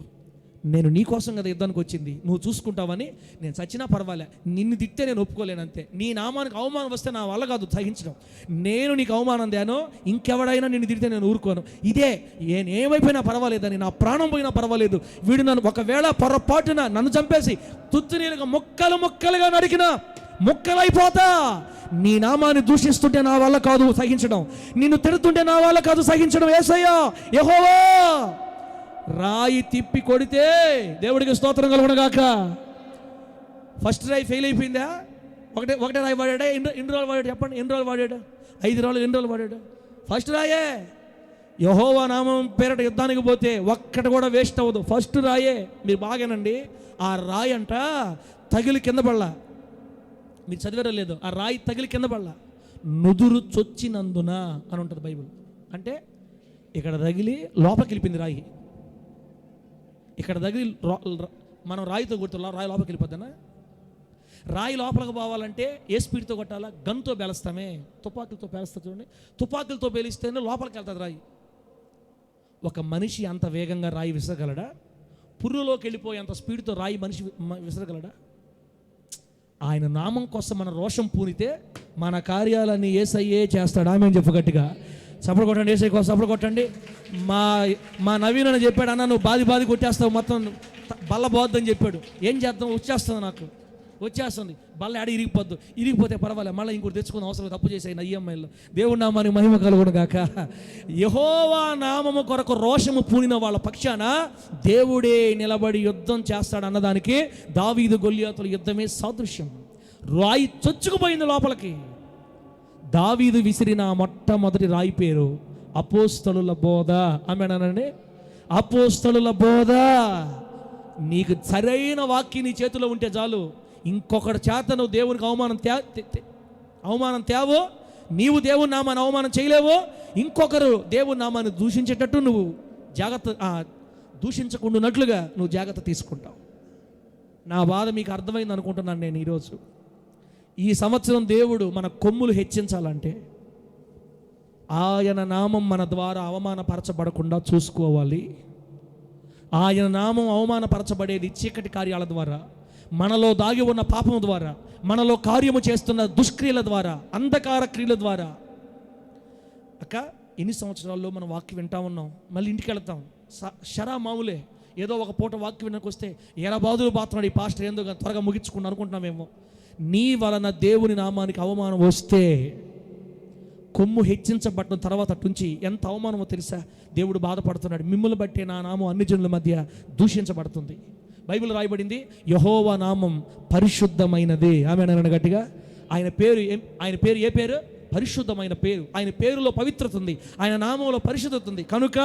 నేను నీ కోసం కదా యుద్ధానికి వచ్చింది, నువ్వు చూసుకుంటావని నేను చచ్చినా పర్వాలే, నిన్ను తిట్టే నేను ఒప్పుకోలేను అంతే. నీ నామానికి అవమానం వస్తే నా వల్ల కాదు సహించడం, నేను నీకు అవమానం తేను, ఇంకెవడైనా నిన్ను తిడితే నేను ఊరుకోను. ఇదే నేనేమైపోయినా పర్వాలేదని, నా ప్రాణం పోయినా పర్వాలేదు, వీడు నన్ను ఒకవేళ పొరపాటున నన్ను చంపేసి తుత్తునీలుగా ముక్కలుగా నరికినా ముక్కలైపోతా, నీ నామాన్ని దూషిస్తుంటే నా వల్ల కాదు సహించడం, నిన్ను తిడుతుంటే నా వల్ల కాదు సహించడం. యేసయ్యా యెహోవా రాయి తిప్పి కొడితే దేవుడికి స్తోత్రం కలుగును గాక. ఫస్ట్ రాయి ఫెయిల్ అయిపోయిందా? ఒకటే రాయి వాడాడా? ఎన్ని రోజులు వాడాడు చెప్పండి? ఎన్ని రోజులు వాడాడు? 5 రోజులు. ఎన్ని రోజులు వాడాడు? ఫస్ట్ రాయే. యెహోవా నామం పేరట యుద్ధానికి పోతే ఒక్కటి కూడా వేస్ట్ అవ్వదు. ఫస్ట్ రాయే. మీరు బాగానండి, ఆ రాయి అంట తగిలి కింద పడలా. మీరు చదివారో లేదు, ఆ రాయి తగిలి కింద పడలా. నుదురు చొచ్చినందున అని ఉంటుంది బైబిల్. అంటే ఇక్కడ తగిలి లోపలికి వెళ్ళిపోయింది రాయి. ఇక్కడ తగిలి మనం రాయితో కొడుతున్నా, రాయి లోపలికి వెళ్ళిపోద్దనా? రాయి లోపలికి పోవాలంటే ఏ స్పీడ్తో కొట్టాలా? గన్తో పేలుస్తామే, తుపాకులతో పేలుస్తా చూడండి. తుపాకులతో పేలిస్తేనే లోపలికి వెళ్తుంది రాయి. ఒక మనిషి అంత వేగంగా రాయి విసరగలడా? పుర్రులోకి వెళ్ళిపోయి అంత స్పీడ్తో రాయి మనిషి విసరగలడా? ఆయన నామం కోసం మన రోషం పూనితే మన కార్యాలన్నీ యేసయ్యే చేస్తాడు. ఆమేన్ చెప్పు గట్టిగా. చప్పట్లు కొట్టండి, యేసయ్య కోసం చప్పట్లు కొట్టండి. మా నవీన్ అని చెప్పాడు, అన్న నువ్వు బాది కొట్టేస్తావు, మొత్తం బల్ల పోద్దని చెప్పాడు. ఏం చేద్దాం, వచ్చేస్తుంది బల్ల ఆడ ఇరిగిపోతే పర్వాలేదు, మళ్ళీ ఇంకోటి తెచ్చుకుని అవసరం, తప్పు చేసాయి నా ఈఎంఐలో. దేవుడి నామానికి మహిమ కలుగును గాక. యెహోవా నామము కొరకు రోషము పూనిన వాళ్ళ పక్షాన దేవుడే నిలబడి యుద్ధం చేస్తాడు అన్నదానికి దావీదు గొల్యాతుల యుద్ధమే సాదృశ్యం. రాయి చొచ్చుకుపోయింది లోపలికి. దావీదు విసిరిన మొట్టమొదటి రాయి పేరు అపోస్తలుల బోధ. ఆమేనండి, అపోస్తలుల బోధ. నీకు సరైన వాక్యం నీ చేతిలో ఉంటే చాలు, ఇంకొకటి చేత నువ్వు దేవునికి అవమానం తేవో, నీవు దేవుని నామాన్ని అవమానం చేయలేవో, ఇంకొకరు దేవుని నామాన్ని దూషించేటట్టు నువ్వు దూషించకుండానట్లుగా నువ్వు జాగ్రత్త తీసుకుంటావు. నా బాధ మీకు అర్థమైంది అనుకుంటున్నాను నేను ఈరోజు. ఈ సంవత్సరం దేవుడు మన కొమ్ములు హెచ్చించాలంటే ఆయన నామం మన ద్వారా అవమానపరచబడకుండా చూసుకోవాలి. ఆయన నామం అవమానపరచబడేది చీకటి కార్యాల ద్వారా, మనలో దాగి ఉన్న పాపం ద్వారా, మనలో కార్యము చేస్తున్న దుష్క్రియల ద్వారా, అంధకార క్రియల ద్వారా. అక్క ఎన్ని సంవత్సరాల్లో మనం వాక్యం వింటా ఉన్నాం, మళ్ళీ ఇంటికి వెళ్తాం, షరా మామూలే. ఏదో ఒక పూట వాక్యం వినకు వస్తే ఎలా బాధలు బాతున్నాడు ఈ పాస్టర్, ఏందో త్వరగా ముగించుకుని అనుకుంటున్నామేమో. నీ వలన దేవుని నామానికి అవమానం వస్తే కొమ్ము హెచ్చించబడిన తర్వాత అటుంచి ఎంత అవమానమో తెలుసా? దేవుడు బాధపడుతున్నాడు. మిమ్మల్ని బట్టే నా నామం అన్ని జనుల మధ్య దూషించబడుతుంది. బైబిల్ రాయబడింది యెహోవా నామం పరిశుద్ధమైనది. ఆమేన్ గట్టిగా. ఆయన పేరు ఏ పేరు? పరిశుద్ధమైన పేరు. ఆయన పేరులో పవిత్రత ఉంది, ఆయన నామంలో పరిశుద్ధత ఉంది. కనుక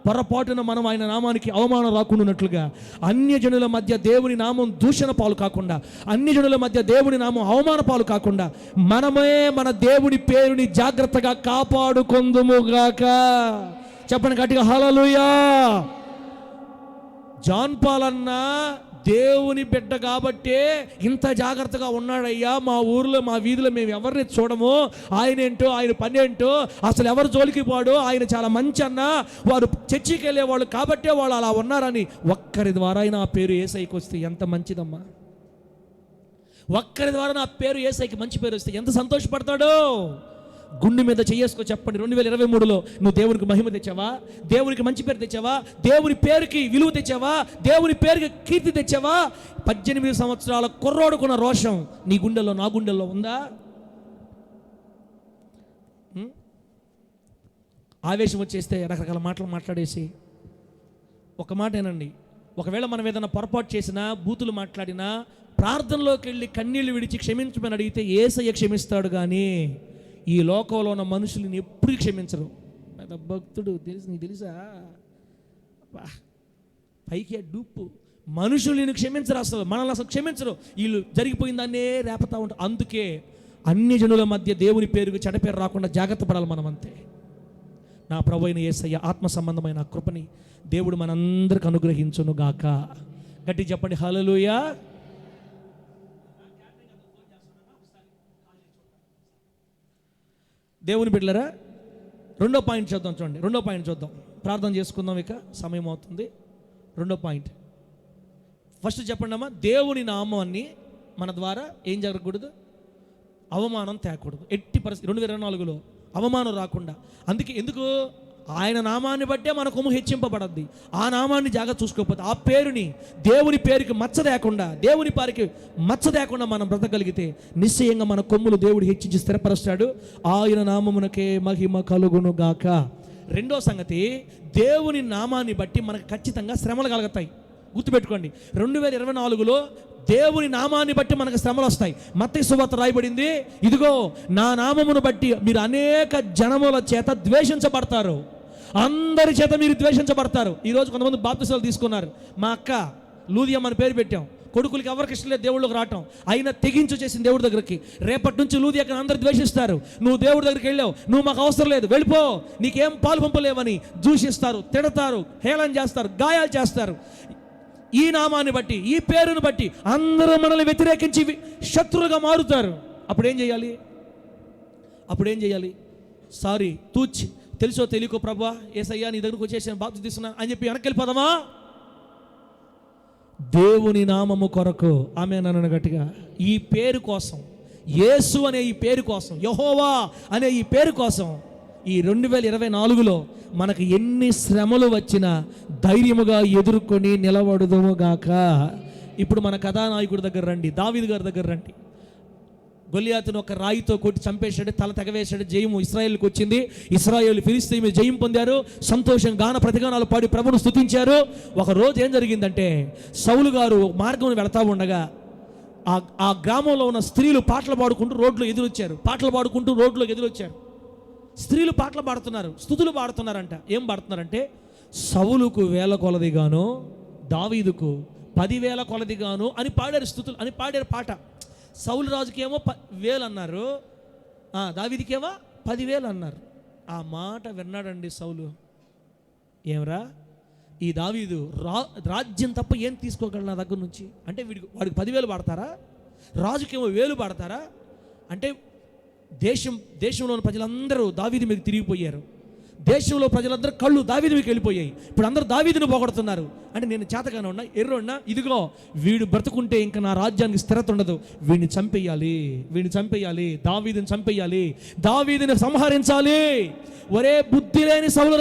పొరపాటున మనం ఆయన నామానికి అవమానం రాకుండానట్లుగా, అన్యజనుల మధ్య దేవుని నామం దూషణ పాలు కాకుండా, అన్యజనుల మధ్య దేవుని నామం అవమాన పాలు కాకుండా మనమే మన దేవుని పేరుని జాగ్రత్తగా కాపాడుకొందుముగాక. చెప్పండి గట్టిగా హల్లెలూయా. జాన్ పాల్ అన్న దేవుని బిడ్డ కాబట్టే ఇంత జాగ్రత్తగా ఉన్నాడయ్యా. మా ఊర్లో మా వీధిలో మేము ఎవరిని చూడము, ఆయన ఏంటో ఆయన పని ఏంటో అసలు ఎవరు జోలికి పోడు, ఆయన చాలా మంచి అన్న, వారు చర్చికి వెళ్ళేవాళ్ళు కాబట్టే వాళ్ళు అలా ఉన్నారని ఒక్కరి ద్వారా నా పేరు యేసయ్యకి వస్తే ఎంత మంచిదమ్మా. ఒక్కరి ద్వారా నా పేరు యేసయ్యకి మంచి పేరు వస్తే ఎంత సంతోషపడతాడో. గుండె మీద చేసుకొని చెప్పండి, 2023లో నువ్వు దేవునికి మహిమ తెచ్చావా? దేవునికి మంచి పేరు తెచ్చావా? దేవుని పేరుకి విలువ తెచ్చావా? దేవుని పేరుకి కీర్తి తెచ్చావా? 18 సంవత్సరాల కుర్రోడుకున్న రోషం నీ గుండెల్లో, నా గుండెల్లో ఉందా? ఆవేశం వచ్చేస్తే రకరకాల మాటలు మాట్లాడేసి ఒక మాటేనండి. ఒకవేళ మనం ఏదైనా పొరపాటు చేసినా, బూతులు మాట్లాడినా, ప్రార్థనలోకి వెళ్ళి కన్నీళ్లు విడిచి క్షమించమని అడిగితే యేసయ్య క్షమిస్తాడు. కానీ ఈ లోకంలో ఉన్న మనుషులని ఎప్పుడు క్షమించరు. భక్తుడు నీకు తెలుసా, పైకి డూపు మనుషులు క్షమించరు, అసలు మనల్ని అసలు క్షమించరు. వీళ్ళు జరిగిపోయిందాన్నే రేపతా ఉంటారు. అందుకే అన్ని జనుల మధ్య దేవుని పేరుకి చెడ్డ పేరు రాకుండా జాగ్రత్త పడాలి మనం. అంతే. నా ప్రభువైన యేసయ్య ఆత్మ సంబంధమైన కృపని దేవుడు మనందరికి అనుగ్రహించును గాక. గట్టి చెప్పండి హల్లెలూయా. దేవుని బిడ్డలారా, రెండో పాయింట్ చూద్దాం. చూడండి, రెండో పాయింట్ చూద్దాం. ప్రార్థన చేసుకుందాం, ఇక సమయం అవుతుంది. రెండో పాయింట్ ఫస్ట్ చెప్పండి అమ్మా. దేవుని నామాన్ని మన ద్వారా ఏం జరగకూడదు? అవమానం తేకూడదు. ఎట్టి పరిస్థితి 2024లో అవమానం రాకుండా. ఎందుకు ఆయన నామాన్ని బట్టే మన కొమ్ము హెచ్చింపబడద్ది. ఆ నామాన్ని జాగ్రత్త చూసుకోకపోతే, ఆ పేరుని, దేవుని పేరుకి మచ్చ లేకుండా, దేవుని పేరుకి మచ్చ లేకుండా మనం బ్రతకగలిగితే నిశ్చయంగా మన కొమ్ములు దేవుడు హెచ్చించి స్థిరపరుస్తాడు. ఆయన నామమునకే మహిమ కలుగును గాక. రెండో సంగతి, దేవుని నామాన్ని బట్టి మనకు ఖచ్చితంగా శ్రమలు కలుగుతాయి. గుర్తుపెట్టుకోండి, 2024లో దేవుని నామాన్ని బట్టి మనకు శ్రమలు వస్తాయి. మత్తయి సువార్త రాయబడింది, ఇదిగో నా నామమును బట్టి మీరు అనేక జనముల చేత ద్వేషించబడతారు. అందరి చేత మీరు ద్వేషించబడతారు. ఈరోజు కొంతమంది బాప్తిసాలు తీసుకున్నారు. మా అక్క లూదియమ్మ అని పేరు పెట్టాం. కొడుకులకి ఎవరికి ఇష్టం లేదు దేవుళ్ళకి రావటం, అయినా తెగించు చేసింది దేవుడి దగ్గరికి. రేపటి నుంచి లూది అక్కడ అందరు ద్వేషిస్తారు. నువ్వు దేవుడి దగ్గరికి వెళ్ళావు, నువ్వు మాకు అవసరం లేదు, వెళ్ళిపో, నీకేం పాలు పంపలేవని దూషిస్తారు, తిడతారు, హేళన చేస్తారు, గాయాలు చేస్తారు. ఈ నామాన్ని బట్టి, ఈ పేరును బట్టి అందరూ మనల్ని వ్యతిరేకించి శత్రువులుగా మారుతారు. అప్పుడేం చేయాలి? సారీ, తూచి తెలుసో తెలియకో ప్రభువా యేసయ్యా నీ దగ్గరకు వచ్చేసి బాప్తిసం తీసుకున్నా అని చెప్పి వెనక్కి వెళ్ళిపోదామా? దేవుని నామము కొరకు ఆమేన్ గట్టిగా. ఈ పేరు కోసం, యేసు అనే ఈ పేరు కోసం, యెహోవా అనే ఈ పేరు కోసం ఈ 2024లో మనకు ఎన్ని శ్రమలు వచ్చినా ధైర్యముగా ఎదుర్కొని నిలబడుదుము గాక. ఇప్పుడు మన కథానాయకుడి దగ్గర రండి, దావీదు గారి దగ్గర రండి. గొలియాతును ఒక రాయితో కొట్టి చంపేశాడు, తల తెగవేశాడు, జయము ఇశ్రాయేలుకి వచ్చింది. ఇశ్రాయేలు ఫిలిష్తీయుల మీద జయం పొందారు. సంతోషం గాన ప్రతిగానాలు పాడి ప్రభువును స్తుతించారు. ఒక రోజు ఏం జరిగిందంటే, సౌలు గారు మార్గం వెళతా ఉండగా ఆ గ్రామంలో ఉన్న స్త్రీలు పాటలు పాడుకుంటూ రోడ్లోకి ఎదురొచ్చారు. స్త్రీలు పాటలు పాడుతున్నారు, స్తుతులు పాడుతున్నారంట. ఏం పాడుతున్నారంటే, సౌలుకు 1000 కొలదిగాను, దావీదుకు 10,000 కొలదిగాను అని పాడారు. స్తుతులు అని పాడారు పాట. సౌలు రాజుకేమో 1000 అన్నారు, దావీదుకేమో 10,000 అన్నారు. ఆ మాట విన్నాడండి సౌలు. ఏమరా, ఈ దావీదు రాజ్యం తప్ప ఏం తీసుకోగలరు నా దగ్గర నుంచి? అంటే వాడికి 10,000 పాడతారా? రాజుకేమో 1000 పాడతారా? అంటే దేశంలోని ప్రజలందరూ దావీదు మీద తిరిగిపోయారు. దేశంలో ప్రజలందరూ కళ్ళు దావీదు మీకు వెళ్ళిపోయాయి. ఇప్పుడు అందరూ దావీదును పోగొడుతున్నారు. అంటే నేను చేతగానే ఉన్నా, ఎర్రోన్నా, ఇదిగో వీడు బ్రతుకుంటే ఇంకా నా రాజ్యానికి స్థిరత ఉండదు, వీడిని చంపేయాలి, దావీదుని చంపేయాలి, దావీదుని సంహరించాలి. ఒరే బుద్ధి లేని సౌలు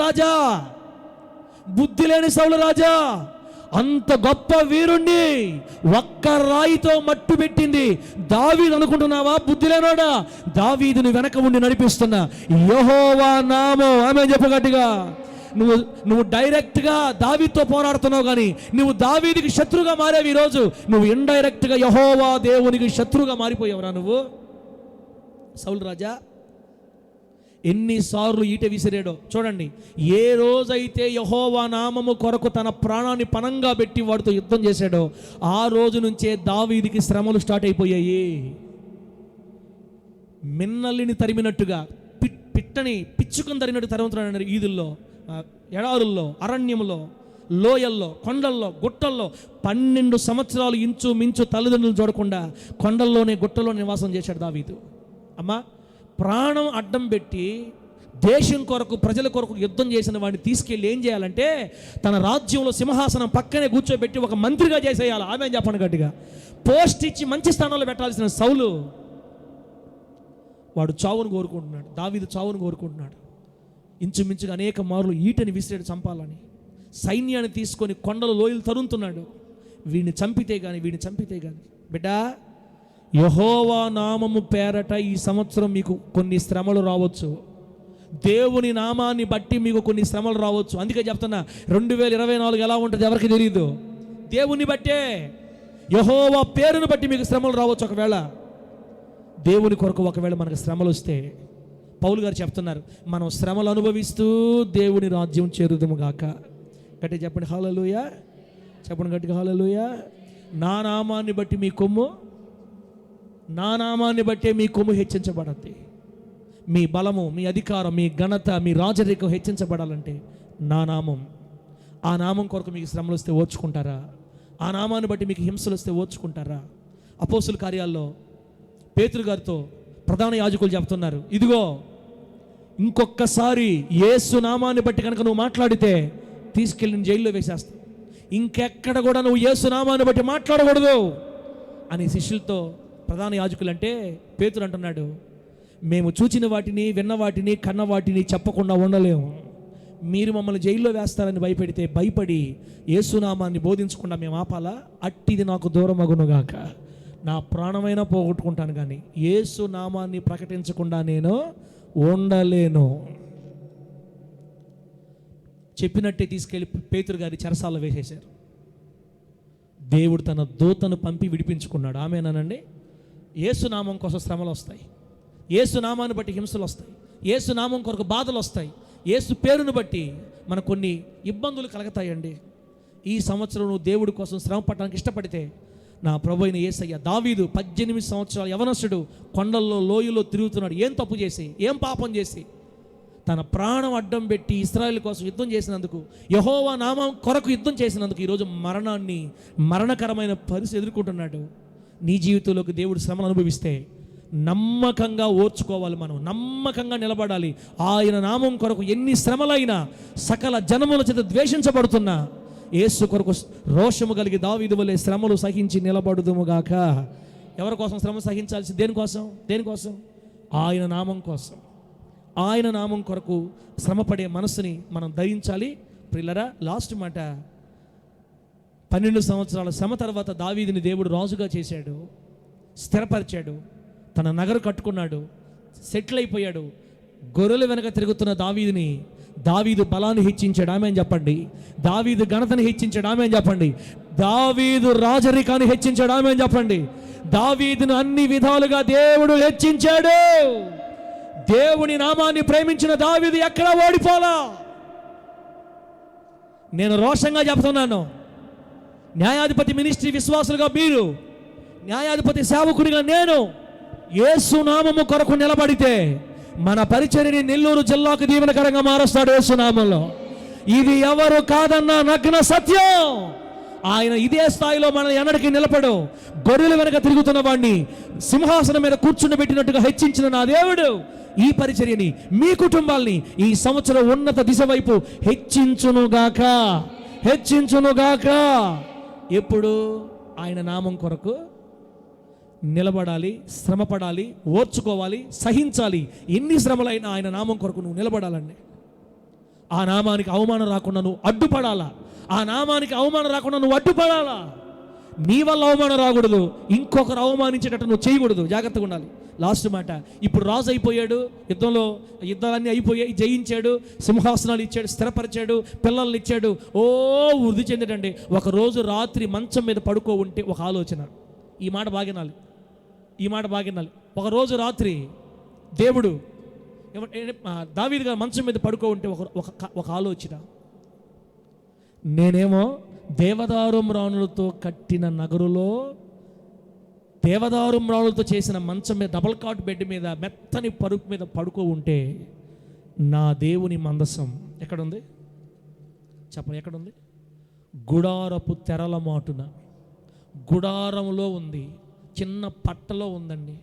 రాజా, అంత గొప్ప వీరుణ్ణి ఒక్క రాయితో మట్టు పెట్టింది దావీదు అనుకుంటున్నావా? బుద్ధి లేనోడా, దావీదుని వెనక ఉండి నడిపిస్తున్న యెహోవా నామం. ఆమె చెప్పగట్టిగా. నువ్వు డైరెక్ట్గా దావీదుతో పోరాడుతున్నావు, కానీ నువ్వు దావీదుకి శత్రువుగా మారేవి. ఈరోజు నువ్వు ఇండైరెక్ట్గా యెహోవా దేవునికి శత్రువుగా మారిపోయావురా నువ్వు. సౌలు రాజా ఎన్నిసార్లు ఈట విసిరాడో చూడండి. ఏ రోజైతే యెహోవా నామము కొరకు తన ప్రాణాన్ని పణంగా పెట్టి వాడితో యుద్ధం చేశాడో ఆ రోజు నుంచే దావీదుకి శ్రమలు స్టార్ట్ అయిపోయాయి. మిన్నల్లిని తరిమినట్టుగా, పిచ్చుకొని తరిమినట్టు తరుగుతున్నాడు. ఈదుల్లో, ఎడారుల్లో, అరణ్యంలో, లోయల్లో, కొండల్లో, గుట్టల్లో 12 సంవత్సరాలు ఇంచుమించు తల్లిదండ్రులు చూడకుండా కొండల్లోనే, గుట్టలో నివాసం చేశాడు దావీదు. అమ్మా, ప్రాణం అడ్డం పెట్టి దేశం కొరకు, ప్రజల కొరకు యుద్ధం చేసిన వాడిని తీసుకెళ్ళి ఏం చేయాలంటే తన రాజ్యంలో సింహాసనం పక్కనే కూర్చోబెట్టి ఒక మంత్రిగా చేసేయాలి. ఆమె చెప్పండి గట్టిగా. పోస్ట్ ఇచ్చి మంచి స్థానంలో పెట్టాల్సిన సౌలు వాడు చావును కోరుకుంటున్నాడు. దావీదు చావును కోరుకుంటున్నాడు. ఇంచుమించుగా అనేక మార్లు ఈటని విసిరాడు చంపాలని. సైన్యాన్ని తీసుకొని కొండలు, లోయలు తరుముతున్నాడు. వీడిని చంపితే కానీ బిడ్డా, యెహోవా నామము పేరట ఈ సంవత్సరం మీకు కొన్ని శ్రమలు రావచ్చు. దేవుని నామాన్ని బట్టి మీకు కొన్ని శ్రమలు రావచ్చు. అందుకే చెప్తున్నా, 2024 ఎలా ఉంటుంది ఎవరికి తెలియదు. దేవుని బట్టే, యెహోవా పేరును బట్టి మీకు శ్రమలు రావచ్చు. ఒకవేళ దేవుని కొరకు ఒకవేళ మనకు శ్రమలు వస్తే, పౌలు గారు చెప్తున్నారు, మనం శ్రమలు అనుభవిస్తూ దేవుని రాజ్యం చేరుదుము గాక. గట్టిగా చెప్పండి హల్లెలూయా. చెప్పండి గట్టిగా హల్లెలూయా. నా నామాన్ని బట్టే మీ కొమ్ము హెచ్చించబడద్ది. మీ బలము, మీ అధికారం, మీ ఘనత, మీ రాజరికం హెచ్చించబడాలంటే నా నామం, ఆ నామం కొరకు మీకు శ్రమలు వస్తే ఓర్చుకుంటారా? ఆ నామాన్ని బట్టి మీకు హింసలు వస్తే ఓర్చుకుంటారా? అపోస్తుల కార్యాల్లో పేతురు గారితో ప్రధాన యాజకులు చెప్తున్నారు, ఇదిగో ఇంకొకసారి యేసు నామాన్ని బట్టి కనుక నువ్వు మాట్లాడితే తీసుకెళ్ళి నేను జైల్లో వేసేస్తా, ఇంకెక్కడ కూడా నువ్వు యేసు నామాన్ని బట్టి మాట్లాడకూడదు అని శిష్యులతో ప్రధాన యాజకులు అంటే పేతురు అంటున్నాడు, మేము చూచిన వాటిని, విన్న వాటిని, కన్న వాటిని చెప్పకుండా ఉండలేము. మీరు మమ్మల్ని జైల్లో వేస్తారని భయపెడితే భయపడి యేసునామాన్ని బోధించకుండా మేము ఆపాలా? అట్టిది నాకు దూరమగునుగాక, నా ప్రాణమైనా పోగొట్టుకుంటాను, కానీ యేసునామాన్ని ప్రకటించకుండా నేను ఉండలేను. చెప్పినట్టే తీసుకెళ్ళి పేతురు గారి చెరసాలలో వేసేశారు. దేవుడు తన దూతను పంపి విడిపించుకున్నాడు. ఆమేనండి. యేసునామం కోసం శ్రమలు వస్తాయి, యేసునామాన్ని బట్టి హింసలు వస్తాయి, యేసునామం కొరకు బాధలు వస్తాయి, యేసు పేరును బట్టి మనకు కొన్ని ఇబ్బందులు కలుగుతాయండి. ఈ సంవత్సరం నువ్వు దేవుడి కోసం శ్రమ పడడానికి ఇష్టపడితే నా ప్రభు అయిన యేసయ్య, దావీదు 18 సంవత్సరాల యవనస్తుడు కొండల్లో లోయలో తిరుగుతున్నాడు. ఏం తప్పు చేసి, ఏం పాపం చేసి? తన ప్రాణం అడ్డం పెట్టి ఇశ్రాయేలు కోసం యుద్ధం చేసినందుకు, యెహోవా నామం కొరకు యుద్ధం చేసినందుకు ఈరోజు మరణకరమైన పరిస్థితి ఎదుర్కొంటున్నాడు. నీ జీవితంలోకి దేవుడు శ్రమను అనుభవిస్తే నమ్మకంగా ఓర్చుకోవాలి, మనం నమ్మకంగా నిలబడాలి. ఆయన నామం కొరకు ఎన్ని శ్రమలైనా, సకల జనముల చేత ద్వేషించబడుతున్నా యేసు కొరకు రోషము కలిగి దావీదు వలె శ్రమలు సహించి నిలబడుదుముగాక. ఎవరి కోసం శ్రమ సహించాల్సి? దేనికోసం? ఆయన నామం కోసం. ఆయన నామం కొరకు శ్రమపడే మనసుని మనం ధరించాలి. ప్రియులరా, లాస్ట్ మాట, 12 సంవత్సరాల శ్రమ తర్వాత దావీదుని దేవుడు రాజుగా చేశాడు, స్థిరపరిచాడు, తన నగరు కట్టుకున్నాడు, సెటిల్ అయిపోయాడు. గొర్రెల వెనక తిరుగుతున్న దావీదు బలాన్ని హెచ్చించాడు. ఆమె చెప్పండి. దావీదు ఘనతని హెచ్చించాడు. ఆమె చెప్పండి. దావీదు రాజరికాన్ని హెచ్చించాడు. ఆమె చెప్పండి. దావీదును అన్ని విధాలుగా దేవుడు హెచ్చించాడు. దేవుని నామాన్ని ప్రేమించిన దావీదు ఎక్కడా ఓడిపోలా. నేను రోషంగా చెప్తున్నాను, న్యాయాధిపతి మినిస్ట్రీ విశ్వాసులుగా మీరు, న్యాయాధిపతి సేవకుడిగా నేను యేసు నామము కొరకు నిలబడితే మన పరిచర్యని నెల్లూరు జిల్లాకు దీవెనకరంగా మారుస్తాడు యేసు నామంలో. ఇది ఎవరు కాదన్న నగ్న సత్యం. ఆయన ఇదే స్థాయిలో మన ఎన్నడికి నిలబడు. గొర్రెల వెనక తిరుగుతున్న వాడిని సింహాసనం మీద కూర్చుండబెట్టినట్టుగా హెచ్చించిన నా దేవుడు ఈ పరిచర్యని, మీ కుటుంబాల్ని ఈ సంవత్సరం ఉన్నత దిశ వైపు హెచ్చించునుగాక. ఎప్పుడు ఆయన నామం కొరకు నిలబడాలి, శ్రమపడాలి, ఓర్చుకోవాలి, సహించాలి. ఎన్ని శ్రమలైనా ఆయన నామం కొరకు నువ్వు నిలబడాలండి. ఆ నామానికి అవమానం రాకుండా నువ్వు అడ్డుపడాలా. నీ వల్ల అవమానం రాకూడదు, ఇంకొకరు అవమానించేటట్టు నువ్వు చేయకూడదు. జాగ్రత్తగా ఉండాలి. లాస్ట్ మాట, ఇప్పుడు రాజు అయిపోయాడు, యుద్ధాలన్నీ అయిపోయాయి, జయించాడు, సింహాసనాలు ఇచ్చాడు, స్థిరపరిచాడు, పిల్లల్ని ఇచ్చాడు, వృద్ధి చెందాడండి. ఒకరోజు రాత్రి మంచం మీద పడుకో ఉంటే ఒక ఆలోచన. ఈ మాట బాగినాలి. ఒకరోజు రాత్రి దేవుడు దావీదు గారు మంచం మీద పడుకో ఉంటే ఒక ఆలోచన. నేనేమో దేవదారు మ్రాణులతో కట్టిన నగరులో, దేవదారు మ్రాణులతో చేసిన మంచం మీద, డబల్ కాట్ బెడ్ మీద, మెత్తని పరుపు మీద పడుకో ఉంటే నా దేవుని మందసం ఎక్కడుంది చెప్పండి? ఎక్కడుంది? గుడారపు తెరల మాటున, గుడారంలో ఉంది, చిన్న పట్టలో ఉందండి.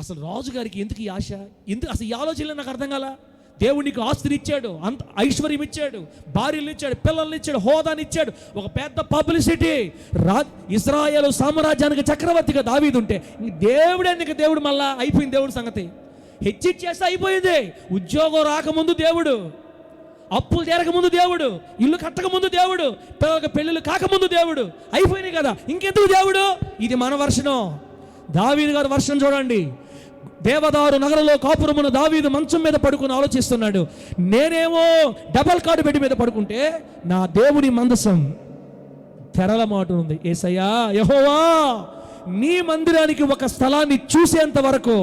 అసలు రాజుగారికి ఎందుకు ఈ ఆశ? అసలు ఈ ఆలోచనలు నాకు అర్థం కాల. దేవుడు నీకు ఆస్తిని ఇచ్చాడు, అంత ఐశ్వర్యం ఇచ్చాడు, భార్యలు ఇచ్చాడు, పిల్లల్ని ఇచ్చాడు, హోదాని ఇచ్చాడు, ఒక పెద్ద పబ్లిసిటీ. ఇశ్రాయేలు సామ్రాజ్యానికి చక్రవర్తిగా దావీదు ఉంటే దేవుడు మళ్ళా అయిపోయింది. దేవుడి సంగతి హెచ్చిచ్చేస్తే అయిపోయింది. ఉద్యోగం రాకముందు దేవుడు, అప్పులు తీరకముందు దేవుడు, ఇల్లు కట్టకముందు దేవుడు, పిల్లలకు పెళ్ళిళ్ళు కాకముందు దేవుడు, అయిపోయినాయి కదా, ఇంకెందుకు దేవుడు? ఇది మన వర్షను. దావీదు గారు వర్షం చూడండి. దేవదారు నగరంలో కాపురమున దావీదు మంచం మీద పడుకుని ఆలోచిస్తున్నాడు. నేనేమో డబల్ కాట్ బెడ్ మీద పడుకుంటే నా దేవుని మందసం తెరల మాట ఉంది. యేసయ్యా, యెహోవా, నీ మందిరానికి ఒక స్థలాన్ని చూసేంత వరకు,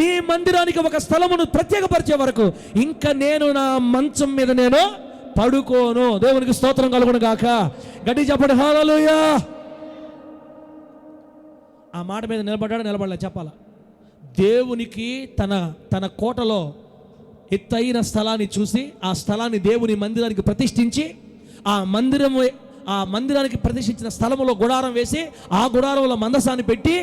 నీ మందిరానికి ఒక స్థలమును ప్రత్యేకపరిచే వరకు ఇంకా నేను నా మంచం మీద నేను పడుకోను. దేవునికి స్తోత్రం కలుగును గాక. గట్టి చెప్పండి హల్లెలూయా. ఆ మాట మీద నిలబడలే చెప్పాలా? దేవునికి తన కోటలో ఎత్తైన స్థలాన్ని చూసి ఆ స్థలాన్ని దేవుని మందిరానికి ప్రతిష్ఠించి ఆ మందిరానికి ప్రతిష్ఠించిన స్థలంలో గుడారం వేసి ఆ గుడారంలో మందసాన్ని పెట్టి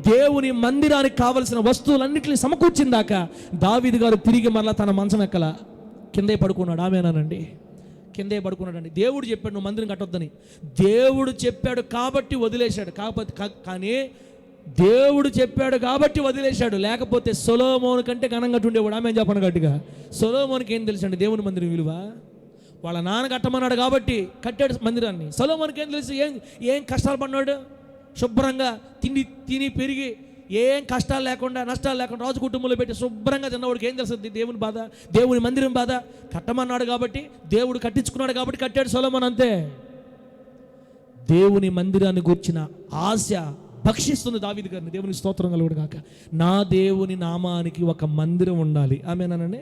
దేవుని మందిరానికి కావలసిన వస్తువులన్నింటినీ సమకూర్చిందాక దావీదు గారు తిరిగి మరలా తన మంచం ఎక్కల కిందే పడుకున్నాడు. ఆమేనండి, కిందే పడుకున్నాడండి. దేవుడు చెప్పాడు నువ్వు మందిరం కట్టొద్దని. దేవుడు చెప్పాడు కాబట్టి వదిలేశాడు. కానీ దేవుడు చెప్పాడు కాబట్టి వదిలేశాడు. లేకపోతే సొలొమోను కంటే ఘనంగా ఉండేవాడు. ఆమె చెప్పను గట్టిగా. సొలొమోనుకి ఏం తెలుసండి దేవుని మందిరం విలువ? వాళ్ళ నాన్న కట్టమన్నాడు కాబట్టి కట్టాడు మందిరాన్ని. సొలొమోనుకి ఏం తెలుసు? ఏం కష్టాలు పడినాడు? శుభ్రంగా తిని పెరిగి ఏం కష్టాలు లేకుండా నష్టాలు లేకుండా రాజు కుటుంబంలో పెట్టి శుభ్రంగా తిన్నవాడికి ఏం తెలుస్తుంది దేవుని బాధ, దేవుని మందిరం బాధ? కట్టమన్నాడు కాబట్టి, దేవుడు కట్టించుకున్నాడు కాబట్టి కట్టాడు సొలొమోను, అంతే. దేవుని మందిరాన్ని గూర్చిన ఆశ భక్షిస్తుంది దావీదు గారిని. దేవుని స్తోత్రం కలుగును గాక. నా దేవుని నామానికి ఒక మందిరం ఉండాలి. ఆమేనండి.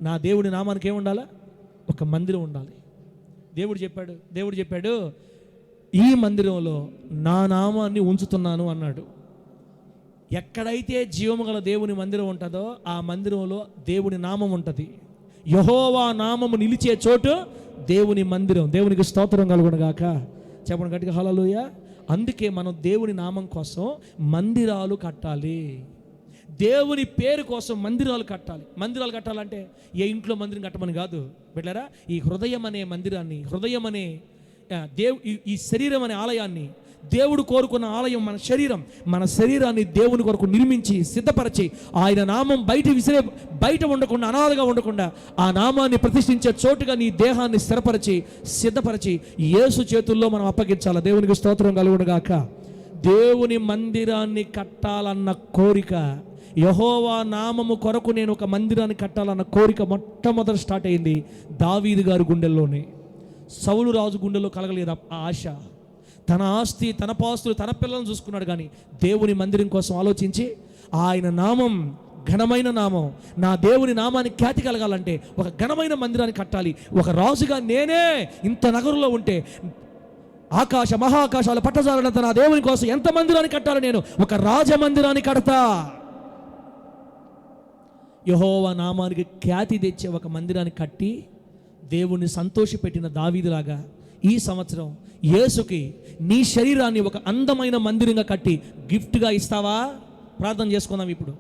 నా దేవుని నామానికి ఏం ఉండాలా? ఒక మందిరం ఉండాలి. దేవుడు చెప్పాడు ఈ మందిరంలో నా నామాన్ని ఉంచుతున్నాను అన్నాడు. ఎక్కడైతే జీవము గల దేవుని మందిరం ఉంటుందో ఆ మందిరంలో దేవుని నామం ఉంటుంది. యెహోవా నామము నిలిచే చోటు దేవుని మందిరం. దేవునికి స్తోత్రం కలుగును గాక. చెప్పండి గట్టిగా హల్లెలూయా. అందుకే మనం దేవుని నామం కోసం మందిరాలు కట్టాలి. దేవుని పేరు కోసం మందిరాలు కట్టాలి. మందిరాలు కట్టాలంటే ఏ ఇంట్లో మందిరం కట్టమని కాదు బిడ్డలారా. ఈ హృదయం అనే మందిరాన్ని, హృదయం అనే ఈ శరీరం అనే ఆలయాన్ని, దేవుడు కోరుకున్న ఆలయం మన శరీరాన్ని దేవుని కొరకు నిర్మించి సిద్ధపరిచి ఆయన నామం బయట ఉండకుండా, అనాథగా ఉండకుండా ఆ నామాన్ని ప్రతిష్ఠించే చోటుగా నీ దేహాన్ని స్థిరపరిచి సిద్ధపరిచి యేసు చేతుల్లో మనం అప్పగించాలి. దేవునికి స్తోత్రం కలుగును గాక. దేవుని మందిరాన్ని కట్టాలన్న కోరిక, యెహోవా నామము కొరకు నేను ఒక మందిరాన్ని కట్టాలన్న కోరిక మొట్టమొదటి స్టార్ట్ అయింది దావీదు గారి గుండెల్లోనే. సౌలు రాజు గుండెల్లో కలగలేదు ఆ ఆశ. తన ఆస్తి, తన పాస్తులు, తన పిల్లలను చూసుకున్నాడు. కానీ దేవుని మందిరం కోసం ఆలోచించి ఆయన నామం ఘనమైన నామం, నా దేవుని నామానికి ఖ్యాతి కలగాలంటే ఒక ఘనమైన మందిరాన్ని కట్టాలి. ఒక రాజుగా నేనే ఇంత నగరంలో ఉంటే ఆకాశ మహాకాశాలు పట్టజాలనంత నా దేవుని కోసం ఎంత మందిరాన్ని కట్టాలి? నేను ఒక రాజమందిరాన్ని కడతా. యెహోవా నామానికి ఖ్యాతి తెచ్చే ఒక మందిరాన్ని కట్టి దేవుణ్ణి సంతోషపెట్టిన దావీదులాగా ఈ సంవత్సరం యేసుకి నీ శరీరాన్ని ఒక అందమైన మందిరంగా కట్టి గిఫ్ట్గా ఇస్తావా? ప్రార్థన చేసుకుందాం ఇప్పుడు.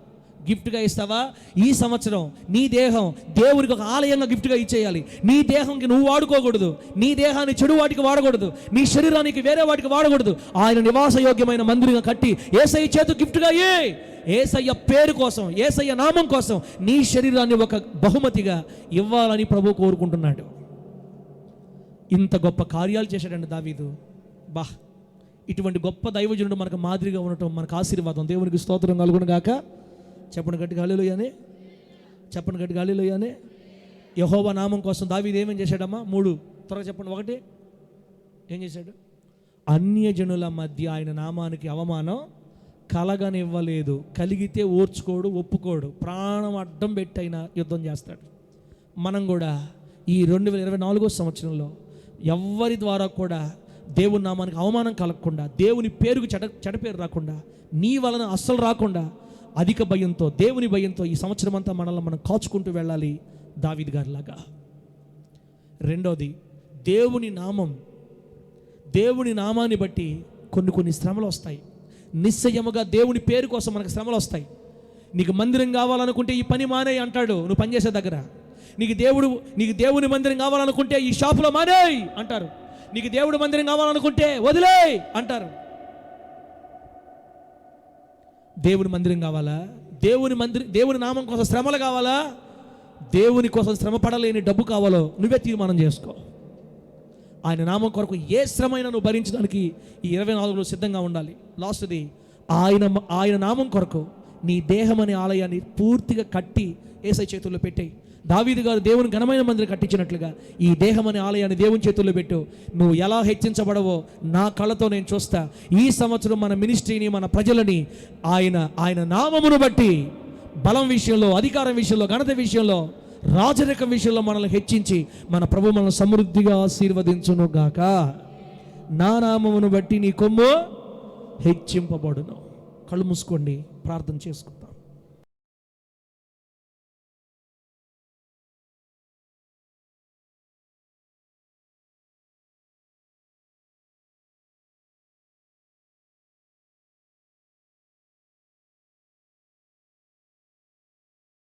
గిఫ్ట్గా ఇస్తావా? ఈ సంవత్సరం నీ దేహం దేవునికి ఒక ఆలయంగా గిఫ్ట్గా ఇచ్చేయాలి. నీ దేహంకి నువ్వు వాడుకోకూడదు, నీ దేహాన్ని చెడు వాటికి వాడకూడదు, నీ శరీరానికి వేరే వాటికి వాడకూడదు. ఆయన నివాసయోగ్యమైన మందిరంగా కట్టి యేసయ్య చేతు గిఫ్ట్గా యేసయ్య పేరు కోసం, యేసయ్య నామం కోసం నీ శరీరాన్ని ఒక బహుమతిగా ఇవ్వాలని ప్రభువు కోరుకుంటున్నాడు. ఇంత గొప్ప కార్యాలు చేశాడండి దావీదు. ఇటువంటి గొప్ప దైవజనుడు మనకు మాదిరిగా ఉండటం మనకు ఆశీర్వాదం. దేవునికి స్తోత్రం కలుగును గాక. చెప్పండి గట్టిగా హల్లెలూయానే. చెప్పండి గట్టిగా హల్లెలూయానే. యెహోవా నామం కోసం దావీదు ఏమేం చేశాడమ్మా? 3 త్వరగా చెప్పండి. 1 ఏం చేశాడు? అన్యజనుల మధ్య ఆయన నామానికి అవమానం కలగనివ్వలేదు. కలిగితే ఓర్చుకోడు, ఒప్పుకోడు, ప్రాణం అడ్డం పెట్టి అయినా యుద్ధం చేస్తాడు. మనం కూడా ఈ 2024 సంవత్సరంలో ఎవ్వరి ద్వారా కూడా దేవుని నామానికి అవమానం కలగకుండా, దేవుని పేరుకు చెడపేరు రాకుండా, నీ వలన అస్సలు రాకుండా అధిక భయంతో, దేవుని భయంతో ఈ సంవత్సరం అంతా మనల్ని మనం కాచుకుంటూ వెళ్ళాలి దావీదు గారిలాగా. రెండోది, దేవుని నామాన్ని బట్టి కొన్ని శ్రమలు వస్తాయి. నిశ్చయముగా దేవుని పేరు కోసం మనకు శ్రమలు వస్తాయి. నీకు మందిరం కావాలనుకుంటే ఈ పని మానేయి అంటాడు నువ్వు పనిచేసే దగ్గర. నీకు దేవుని మందిరం కావాలనుకుంటే ఈ షాపులో మానేయి అంటారు. నీకు దేవుడి మందిరం కావాలనుకుంటే వదిలేయ్ అంటారు. దేవుని మందిరం కావాలా? దేవుని నామం కోసం శ్రమలు కావాలా? దేవుని కోసం శ్రమ పడలేని డబ్బు కావాలో నువ్వే తీర్మానం చేసుకో. ఆయన నామం కొరకు ఏ శ్రమైనా నువ్వు భరించడానికి ఈ 24లో సిద్ధంగా ఉండాలి. లాస్ట్ది, ఆయన నామం కొరకు నీ దేహం అనే ఆలయాన్ని పూర్తిగా కట్టి యేసయ్య చేతుల్లో పెట్టేయి. దావీదు గారు దేవుని ఘనమైన మందిరం కట్టించినట్లుగా ఈ దేహం అనే ఆలయాన్ని దేవుని చేతుల్లో పెట్టు. నువ్వు ఎలా హెచ్చించబడవో నా కళ్ళతో నేను చూస్తా. ఈ సంవత్సరం మన మినిస్ట్రీని, మన ప్రజలని ఆయన నామమును బట్టి బలం విషయంలో, అధికారం విషయంలో, ఘనత విషయంలో, రాజరికం విషయంలో మనల్ని హెచ్చించి మన ప్రభు మనల్ని సమృద్ధిగా ఆశీర్వదించును గాక. నా నామమును బట్టి నీ కొమ్ము హెచ్చింపబడును. కళ్ళు మూసుకోండి, ప్రార్థన చేసుకుందాం.